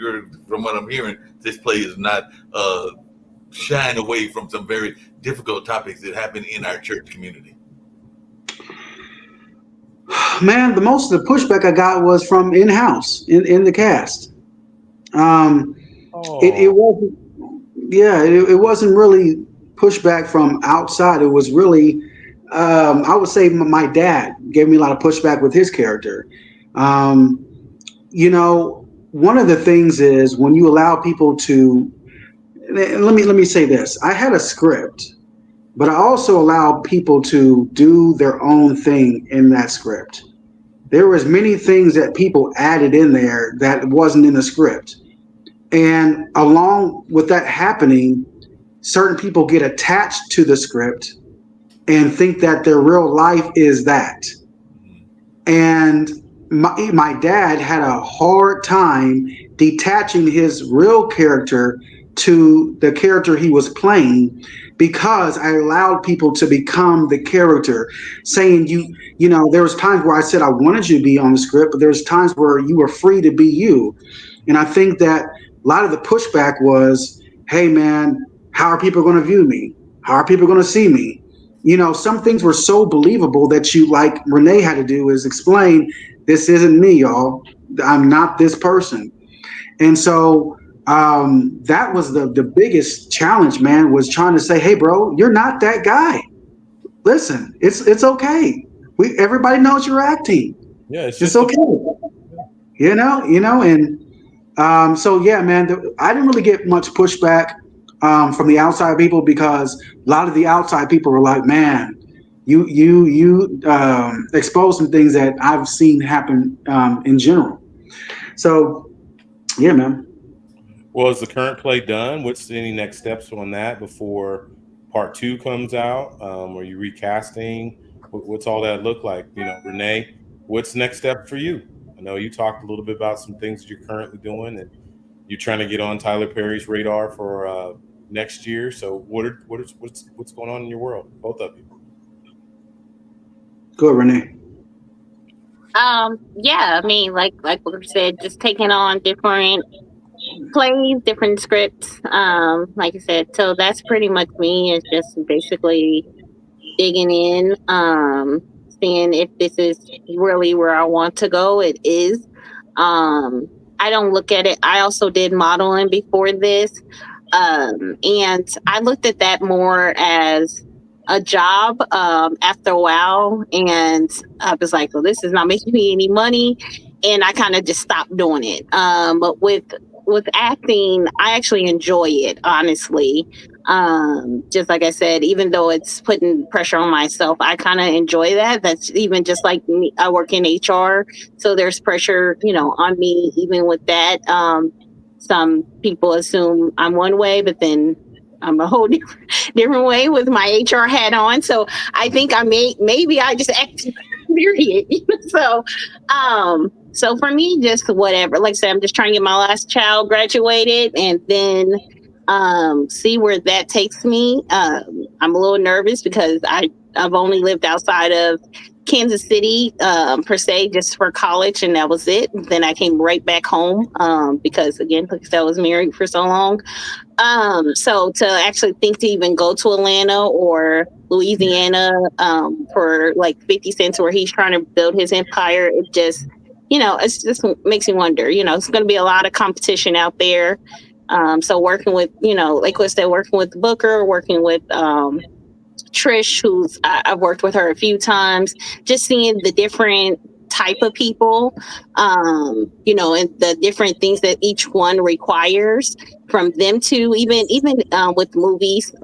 from what I'm hearing, this play is not shying away from some very difficult topics that happen in our church community. Man, the most of the pushback I got was from in-house in the cast. It wasn't, yeah, it wasn't really pushback from outside. It was really, I would say my dad gave me a lot of pushback with his character. Um, one of the things is when you allow people to, let me say this. I had a script, but I also allowed people to do their own thing in that script. There was many things that people added in there that wasn't in the script. And along with that happening, certain people get attached to the script and think that their real life is that. And my dad had a hard time detaching his real character to the character he was playing, because I allowed people to become the character, saying there was times where I said I wanted you to be on the script, but there's times where you were free to be you. And I think that a lot of the pushback was, hey man, how are people going to view me? How are people going to see me? Some things were so believable that like Renee had to do is explain, this isn't me, y'all. I'm not this person. And so that was the biggest challenge, man, was trying to say, hey, bro, you're not that guy. Listen, it's okay. Everybody knows you're acting. Yeah, it's okay. And so yeah, man, I didn't really get much pushback from the outside people, because a lot of the outside people were like, man, you expose some things that I've seen happen in general. So yeah, man. Well, is the current play done? What's any next steps on that before part two comes out? Are you recasting? What's all that look like? Renee, what's next step for you? I know you talked a little bit about some things that you're currently doing, and you're trying to get on Tyler Perry's radar for next year. So what's going on in your world, both of you? Go ahead, Renee. Yeah, I mean, like Booker said, just taking on different plays, different scripts. Like I said, so that's pretty much me. It's just basically digging in, seeing if this is really where I want to go. It is. I don't look at it. I also did modeling before this. And I looked at that more as a job after a while, and I was like, well, this is not making me any money, and I kind of just stopped doing it. But with acting, I actually enjoy it, honestly. Just like I said, even though it's putting pressure on myself, I kind of enjoy that. That's even just like me. I work in HR, so there's pressure, on me even with that. Some people assume I'm one way, but then I'm a whole different way with my HR hat on. So I think maybe I just act period. So for me, just whatever. Like I said, I'm just trying to get my last child graduated and then see where that takes me. I'm a little nervous because I've only lived outside of Kansas City per se, just for college, and that was it. Then I came right back home because, again, like I said, I was married for so long. So to actually think to even go to Atlanta or Louisiana for like 50 cents where he's trying to build his empire, it just, it's just makes me wonder, it's going to be a lot of competition out there. So working with, like I said, working with Booker, working with Trish, I've worked with her a few times, just seeing the different type of people, and the different things that each one requires from them to even with movies.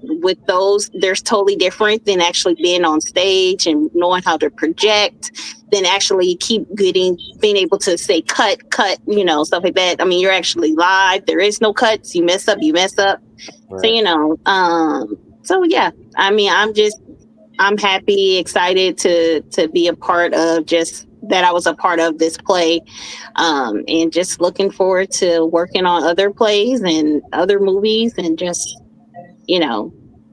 With those, there's totally different than actually being on stage and knowing how to project. Then actually being able to say cut, stuff like that. I mean, you're actually live. There is no cuts. You mess up, you mess up. Right. So yeah, I mean, I'm happy, excited to be a part of just that. I was a part of this play, and just looking forward to working on other plays and other movies, and just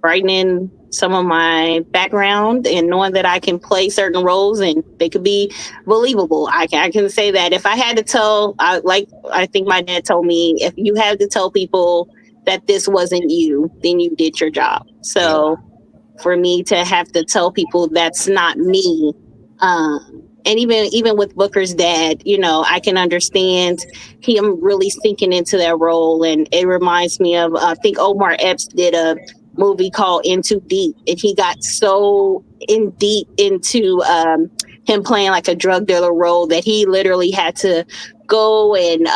brightening some of my background and knowing that I can play certain roles and they could be believable. I can say that if I had to tell, I think my dad told me, if you had to tell people that this wasn't you, then you did your job. So for me to have to tell people that's not me, and even with Booker's dad, I can understand him really sinking into that role, and it reminds me of I think Omar Epps did a movie called In Too Deep, and he got so in deep into him playing like a drug dealer role that he literally had to go and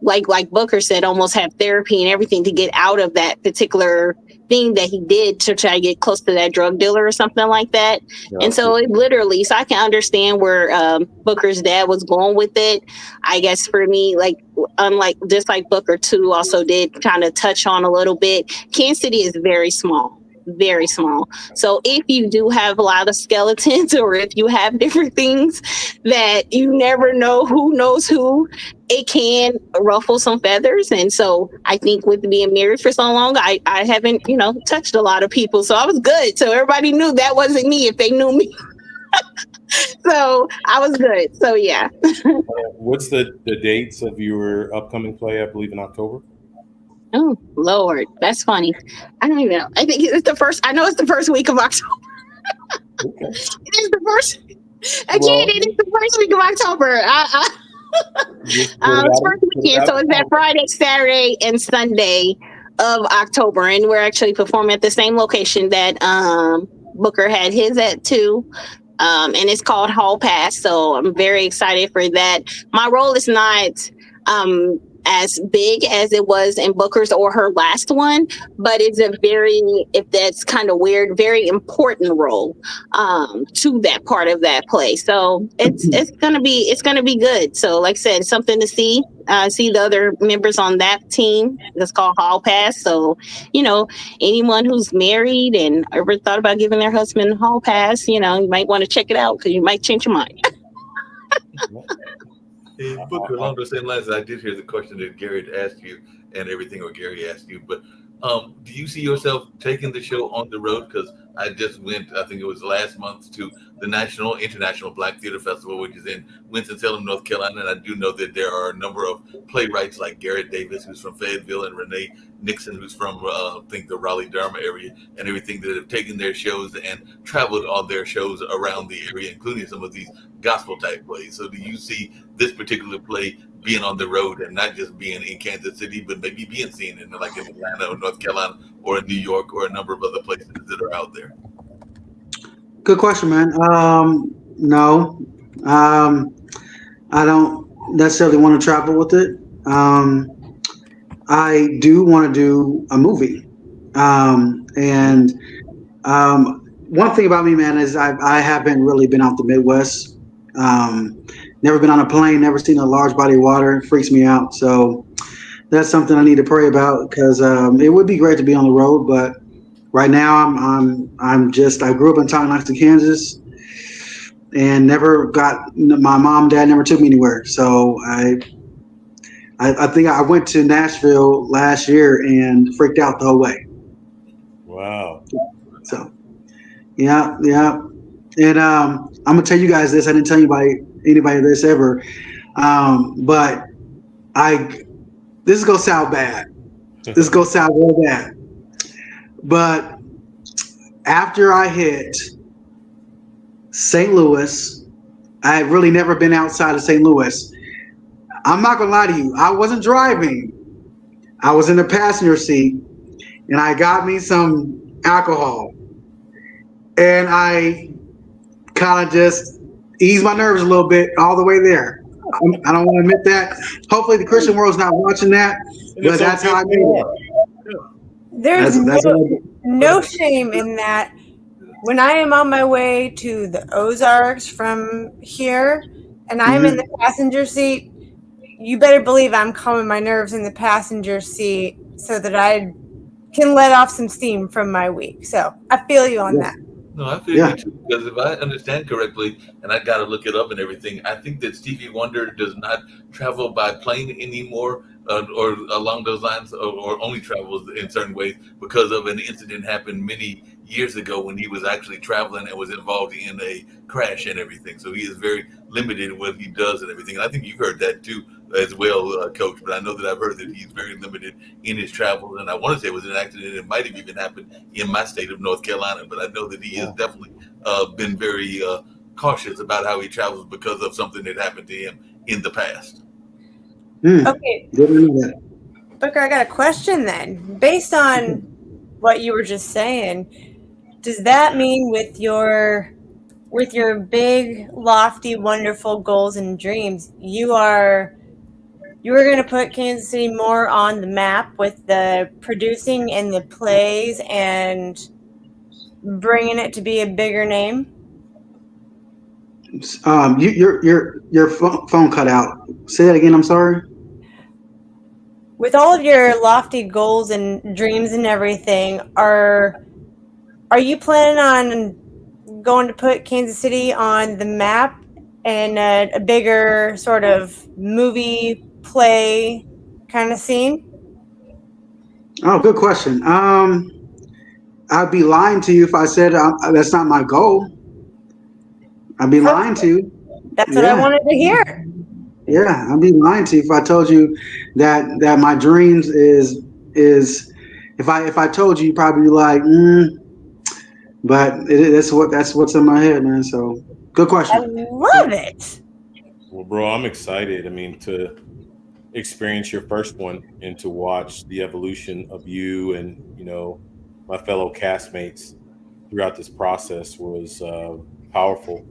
like Booker said, almost have therapy and everything to get out of that particular thing that he did to try to get close to that drug dealer or something like that. Yeah, and so it literally, so I can understand where Booker's dad was going with it. I guess for me, like, unlike just like Booker too also did kind of touch on a little bit, Kansas City is very small. Very small. So if you do have a lot of skeletons or if you have different things that you never know who knows who, it can ruffle some feathers. And so I think with being married for so long, I haven't, touched a lot of people. So I was good. So everybody knew that wasn't me if they knew me. So I was good. So yeah. What's the dates of your upcoming play? I believe in October. Oh Lord, that's funny. I don't even know. I think it's the first. I know it's the first week of October. Okay. It is the first. Again, Well, it is the first week of October. just put it out- First put it weekend, out so it's that there. Friday, Saturday, and Sunday of October, and we're actually performing at the same location that Booker had his at too. And it's called Hall Pass. So I'm very excited for that. My role is not as big as it was in Booker's or her last one, but it's a very, if that's kind of weird, very important role to that part of that play. So it's gonna be good. So like I said, something to see. See the other members on that team that's called Hall Pass. So, anyone who's married and ever thought about giving their husband a Hall Pass, you might want to check it out because you might change your mind. Hey, Booker, along those same lines, I did hear the question that Gary had asked you and everything, or Gary asked you, but do you see yourself taking the show on the road? Because I just went, I think it was last month, to the International Black Theater Festival, which is in Winston-Salem, North Carolina. And I do know that there are a number of playwrights like Garrett Davis, who's from Fayetteville, and Renee Nixon, who's from, I think, the Raleigh-Durham area, and everything, that have taken their shows and traveled on their shows around the area, including some of these gospel-type plays. So do you see this particular play being on the road and not just being in Kansas City, but maybe being seen in like in Atlanta or North Carolina or in New York or a number of other places that are out there? Good question, man. No, I don't necessarily want to travel with it. I do want to do a movie, and one thing about me, man, is I haven't really been out the Midwest. Never been on a plane, never seen a large body of water. It freaks me out. So that's something I need to pray about because it would be great to be on the road, but right now I'm just I grew up in Tonganoxie, Kansas, and never got my mom, dad never took me anywhere. So I think I went to Nashville last year and freaked out the whole way. Wow. So yeah, yeah. And I'm gonna tell you guys this. I didn't tell anybody this ever. But this is gonna sound bad. This is gonna sound real bad. But after I hit St. Louis, I had really never been outside of St. Louis. I'm not gonna lie to you. I wasn't driving. I was in the passenger seat, and I got me some alcohol, and I kind of just eased my nerves a little bit all the way there. I don't want to admit that. Hopefully, the Christian world's not watching that, but that's how I made it. There's That's no shame in that. When I am on my way to the Ozarks from here and I'm in the passenger seat, you better believe I'm calming my nerves in the passenger seat so that I can let off some steam from my week. So I feel you on that. No, I feel you too, because if I understand correctly, and I got to look it up and everything, I think that Stevie Wonder does not travel by plane anymore, or along those lines, or only travels in certain ways because of an incident happened many years ago when he was actually traveling and was involved in a crash and everything. So he is very limited in what he does and everything. And I think you've heard that too as well, Coach. But I know that I've heard that he's very limited in his travels. And I want to say it was an accident. It might have even happened in my state of North Carolina. But I know that he has definitely been very cautious about how he travels because of something that happened to him in the past. Okay. Booker, I got a question then. Based on what you were just saying, does that mean with your big, lofty, wonderful goals and dreams, you are going to put Kansas City more on the map with the producing and the plays and bringing it to be a bigger name? Your phone cut out. Say that again. I'm sorry. With all of your lofty goals and dreams and everything, are you planning on going to put Kansas City on the map and a bigger sort of movie play kind of scene? Oh, good question. I'd be lying to you if I said that's not my goal. I'd be lying to you. That's what I wanted to hear. Yeah, I'd be lying to you if I told you that my dreams is if I told you, you'd probably be like, but that's what's in my head, man. So good question. I love it. Well, bro, I'm excited. I mean, to experience your first one and to watch the evolution of you and, my fellow castmates throughout this process was powerful.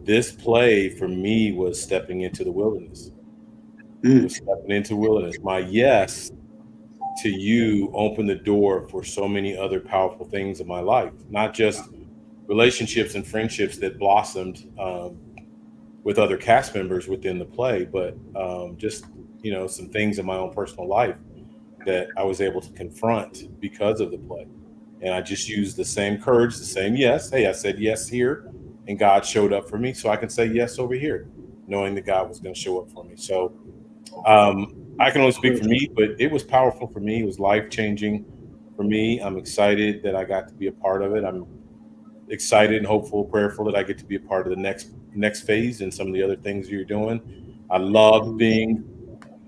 This play for me was stepping into the wilderness. My yes to you opened the door for so many other powerful things in my life, not just relationships and friendships that blossomed with other cast members within the play, but just, some things in my own personal life that I was able to confront because of the play. And I just used the same courage, the same yes. Hey, I said yes here, and God showed up for me, so I can say yes over here, knowing that God was going to show up for me. So I can only speak for me, but it was powerful for me. It was life-changing for me. I'm excited that I got to be a part of it. I'm excited and hopeful, prayerful that I get to be a part of the next phase and some of the other things you're doing. I love being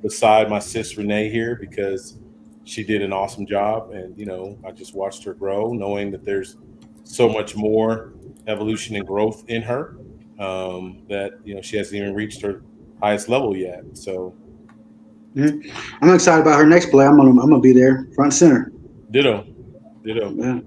beside my sis Renee here because she did an awesome job, and I just watched her grow, knowing that there's so much more evolution and growth in her that she hasn't even reached her highest level yet. So I'm excited about her next play. I'm gonna be there front center. Ditto. Ditto.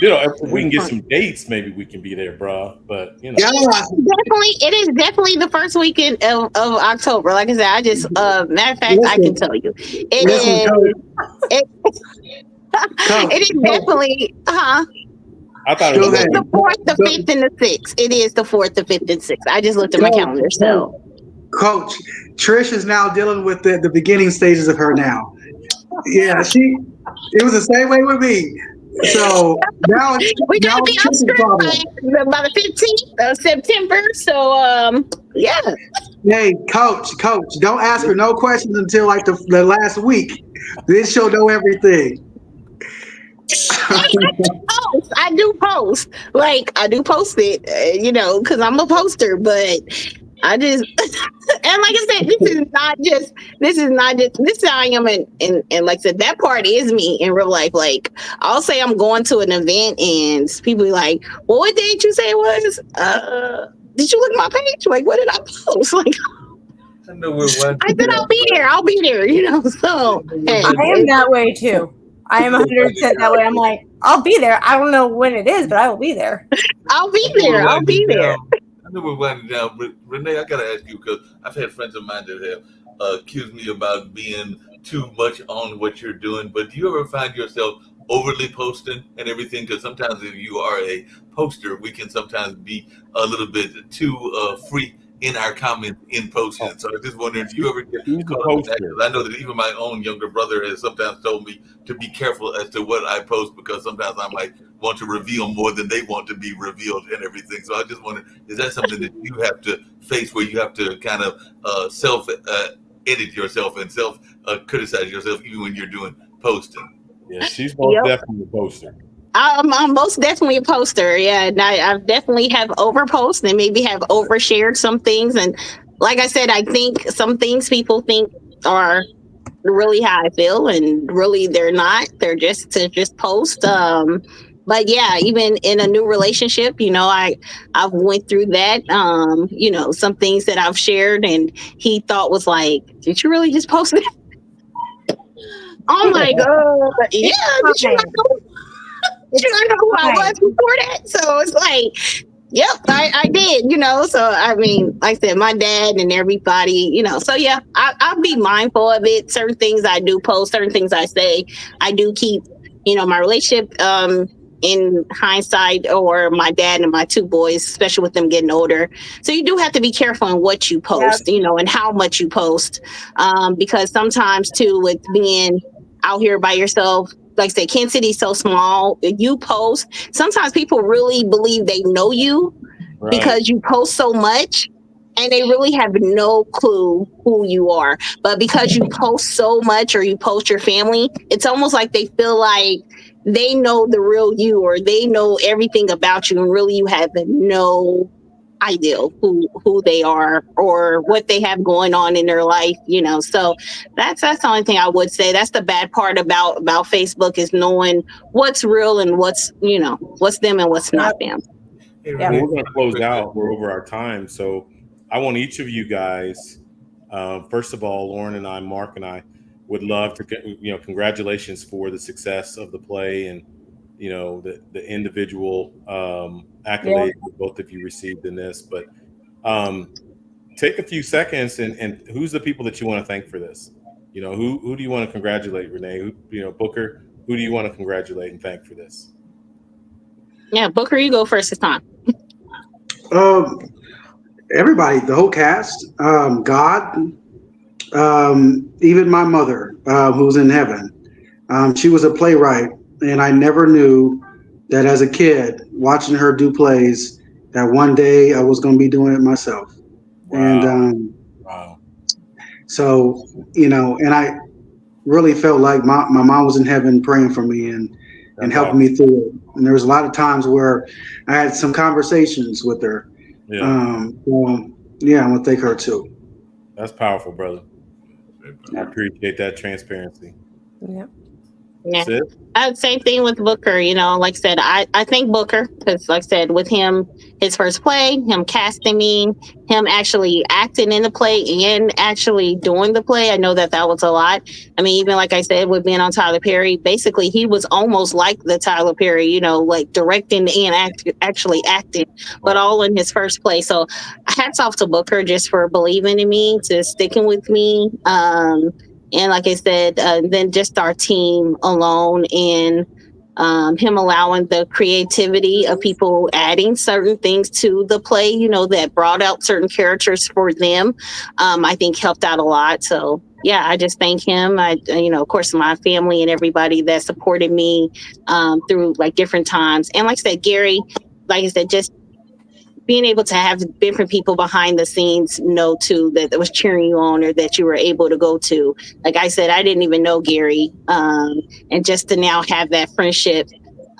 Yeah. If we can get some dates, maybe we can be there, bro. But Yeah. It is definitely the first weekend of October. Like I said, I just matter of fact, I can tell you, Listen, Coach. it, Coach, it is definitely I thought Go it was ahead. the 4th, the 5th, and the 6th. It is the 4th, the 5th, and 6th. I just looked at my calendar, so. Coach, Trish is now dealing with the beginning stages of her now. Yeah, it was the same way with me. So now We gotta be on Trish's script problem. by the 15th of September. So yeah. Hey, Coach, don't ask her no questions until like the last week. Then she'll know everything. I do post. Like I do post it, because I'm a poster, but I just and like I said, this is how I am and like I said, that part is me in real life. Like I'll say I'm going to an event and people be like, well, what did you say it was? Did you look at my page? Like what did I post? Like I know we're one. I said I'll be there, So hey, I am that way too. I am 100% that way. I'm like, I'll be there. I don't know when it is, but I will be there. I'll be there. I'll be there. I know we're winding down, but Renee, I gotta ask you because I've had friends of mine that have accused me about being too much on what you're doing. But do you ever find yourself overly posting and everything? Because sometimes if you are a poster, we can sometimes be a little bit too free in our comments in posting. So I just wondering, do you ever get caught up in that? 'Cause I know that even my own younger brother has sometimes told me to be careful as to what I post because sometimes I might want to reveal more than they want to be revealed and everything. So I just wonder, is that something that you have to face where you have to kind of self edit yourself and self criticize yourself even when you're doing posting? Yeah, she's most definitely a poster. I'm most definitely a poster. Yeah, and I definitely have overposted and maybe have overshared some things. And like I said, I think some things people think are really how I feel, and really they're not. They're just to just post. But yeah, even in a new relationship, I've went through that. Some things that I've shared, and he thought was like, "Did you really just post it?" Oh my god! Yeah, did you not know? Did you not know who I was before that? So it's like, yep, I did, So I mean, like I said, my dad and everybody, So yeah, I'll be mindful of it. Certain things I do post, certain things I say, I do keep, my relationship in hindsight, or my dad and my two boys, especially with them getting older. So you do have to be careful in what you post, and how much you post, because sometimes too, with being out here by yourself. Like I say, Kansas City's so small. You post. Sometimes people really believe they know you because you post so much, and they really have no clue who you are. But because you post so much, or you post your family, it's almost like they feel like they know the real you, or they know everything about you, and really you have no idea who they are or what they have going on in their life, So that's the only thing I would say. That's the bad part about Facebook, is knowing what's real and what's them and what's not them. Well, we're going to close out. We're over our time, so I want each of you guys, first of all, Lauren and I, Mark and I, would love to congratulations for the success of the play, and the individual accolades that both of you received in this. But take a few seconds, and who's the people that you want to thank for this? Who do you want to congratulate, Renee? Booker, who do you want to congratulate and thank for this? Yeah, Booker, you go first this time. Everybody, the whole cast, God, even my mother, who's in heaven. She was a playwright, and I never knew that as a kid, watching her do plays, that one day I was going to be doing it myself. Wow. And so, and I really felt like my mom was in heaven praying for me and helping me through it. And there was a lot of times where I had some conversations with her. Yeah. I want to thank her too. That's powerful, brother. I appreciate that transparency. Yep. Yeah. Same thing with Booker. Like I said, I thank Booker because, like I said, with him, his first play, him casting me, him actually acting in the play and actually doing the play. I know that was a lot. I mean, even like I said, with being on Tyler Perry, basically he was almost like the Tyler Perry, you know, like directing and actually acting, but all in his first play. So hats off to Booker just for believing in me, to sticking with me. And like I said, then just our team alone, and him allowing the creativity of people adding certain things to the play, you know, that brought out certain characters for them, I think helped out a lot. So yeah, I just thank him. You know, of course, my family and everybody that supported me through like different times. And like I said, Gary, like I said, just being able to have different people behind the scenes know too that was cheering you on, or that you were able to go to. Like I said, I didn't even know Gary, and just to now have that friendship,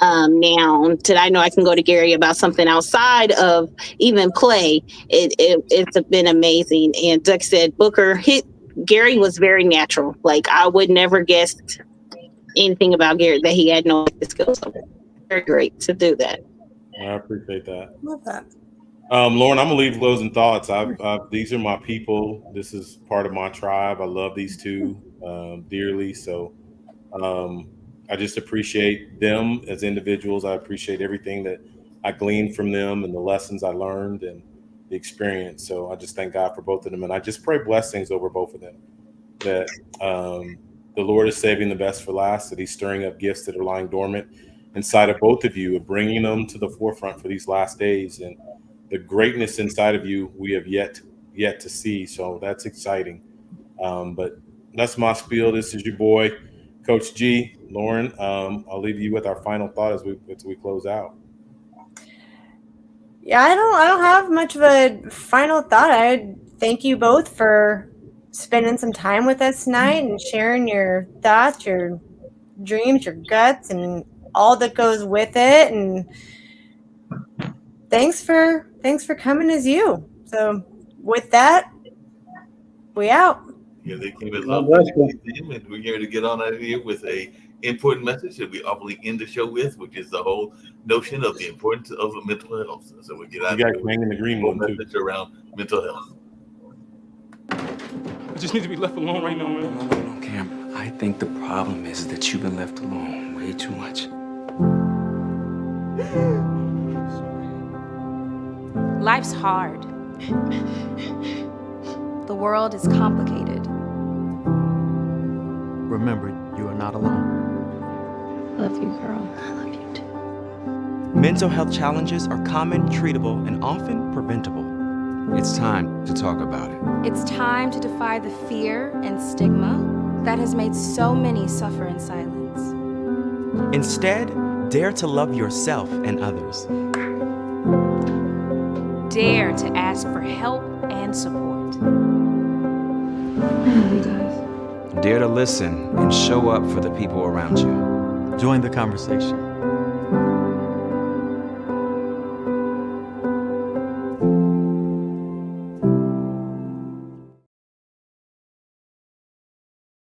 now that I know I can go to Gary about something outside of even play, it's been amazing. And like I said, Gary was very natural. Like I would never guess anything about Gary that he had no skills. So very great to do that. I appreciate that. Love that. Lauren, I'm gonna leave closing thoughts. These are my people. This is part of my tribe. I love these two dearly. So I just appreciate them as individuals. I appreciate everything that I gleaned from them and the lessons I learned and the experience. So I just thank God for both of them, and I just pray blessings over both of them. That the Lord is saving the best for last. That He's stirring up gifts that are lying dormant inside of both of you, and bringing them to the forefront for these last days. And the greatness inside of you we have yet to see. So that's exciting. But that's my spiel. This is your boy, Coach G. Lauren, I'll leave you with our final thought as we close out. Yeah, I don't have much of a final thought. I thank you both for spending some time with us tonight and sharing your thoughts, your dreams, your guts, and all that goes with it. And thanks for coming as you. So with that, we out. Yeah, they came as God long bless as you. and we're here to get on out of here with a important message that we awfully end the show with, which is the whole notion of the importance of mental health. So we get out You of guys here hang in the green with room a too. message around mental health. I just need to be left alone right now, man. No, Cam. I think the problem is that you've been left alone way too much. Life's hard. The world is complicated. Remember, you are not alone. Love you, girl. I love you too. Mental health challenges are common, treatable, and often preventable. It's time to talk about it. It's time to defy the fear and stigma that has made so many suffer in silence. Instead, dare to love yourself and others. Dare to ask for help and support. I love you guys. Dare to listen and show up for the people around you. Join the conversation.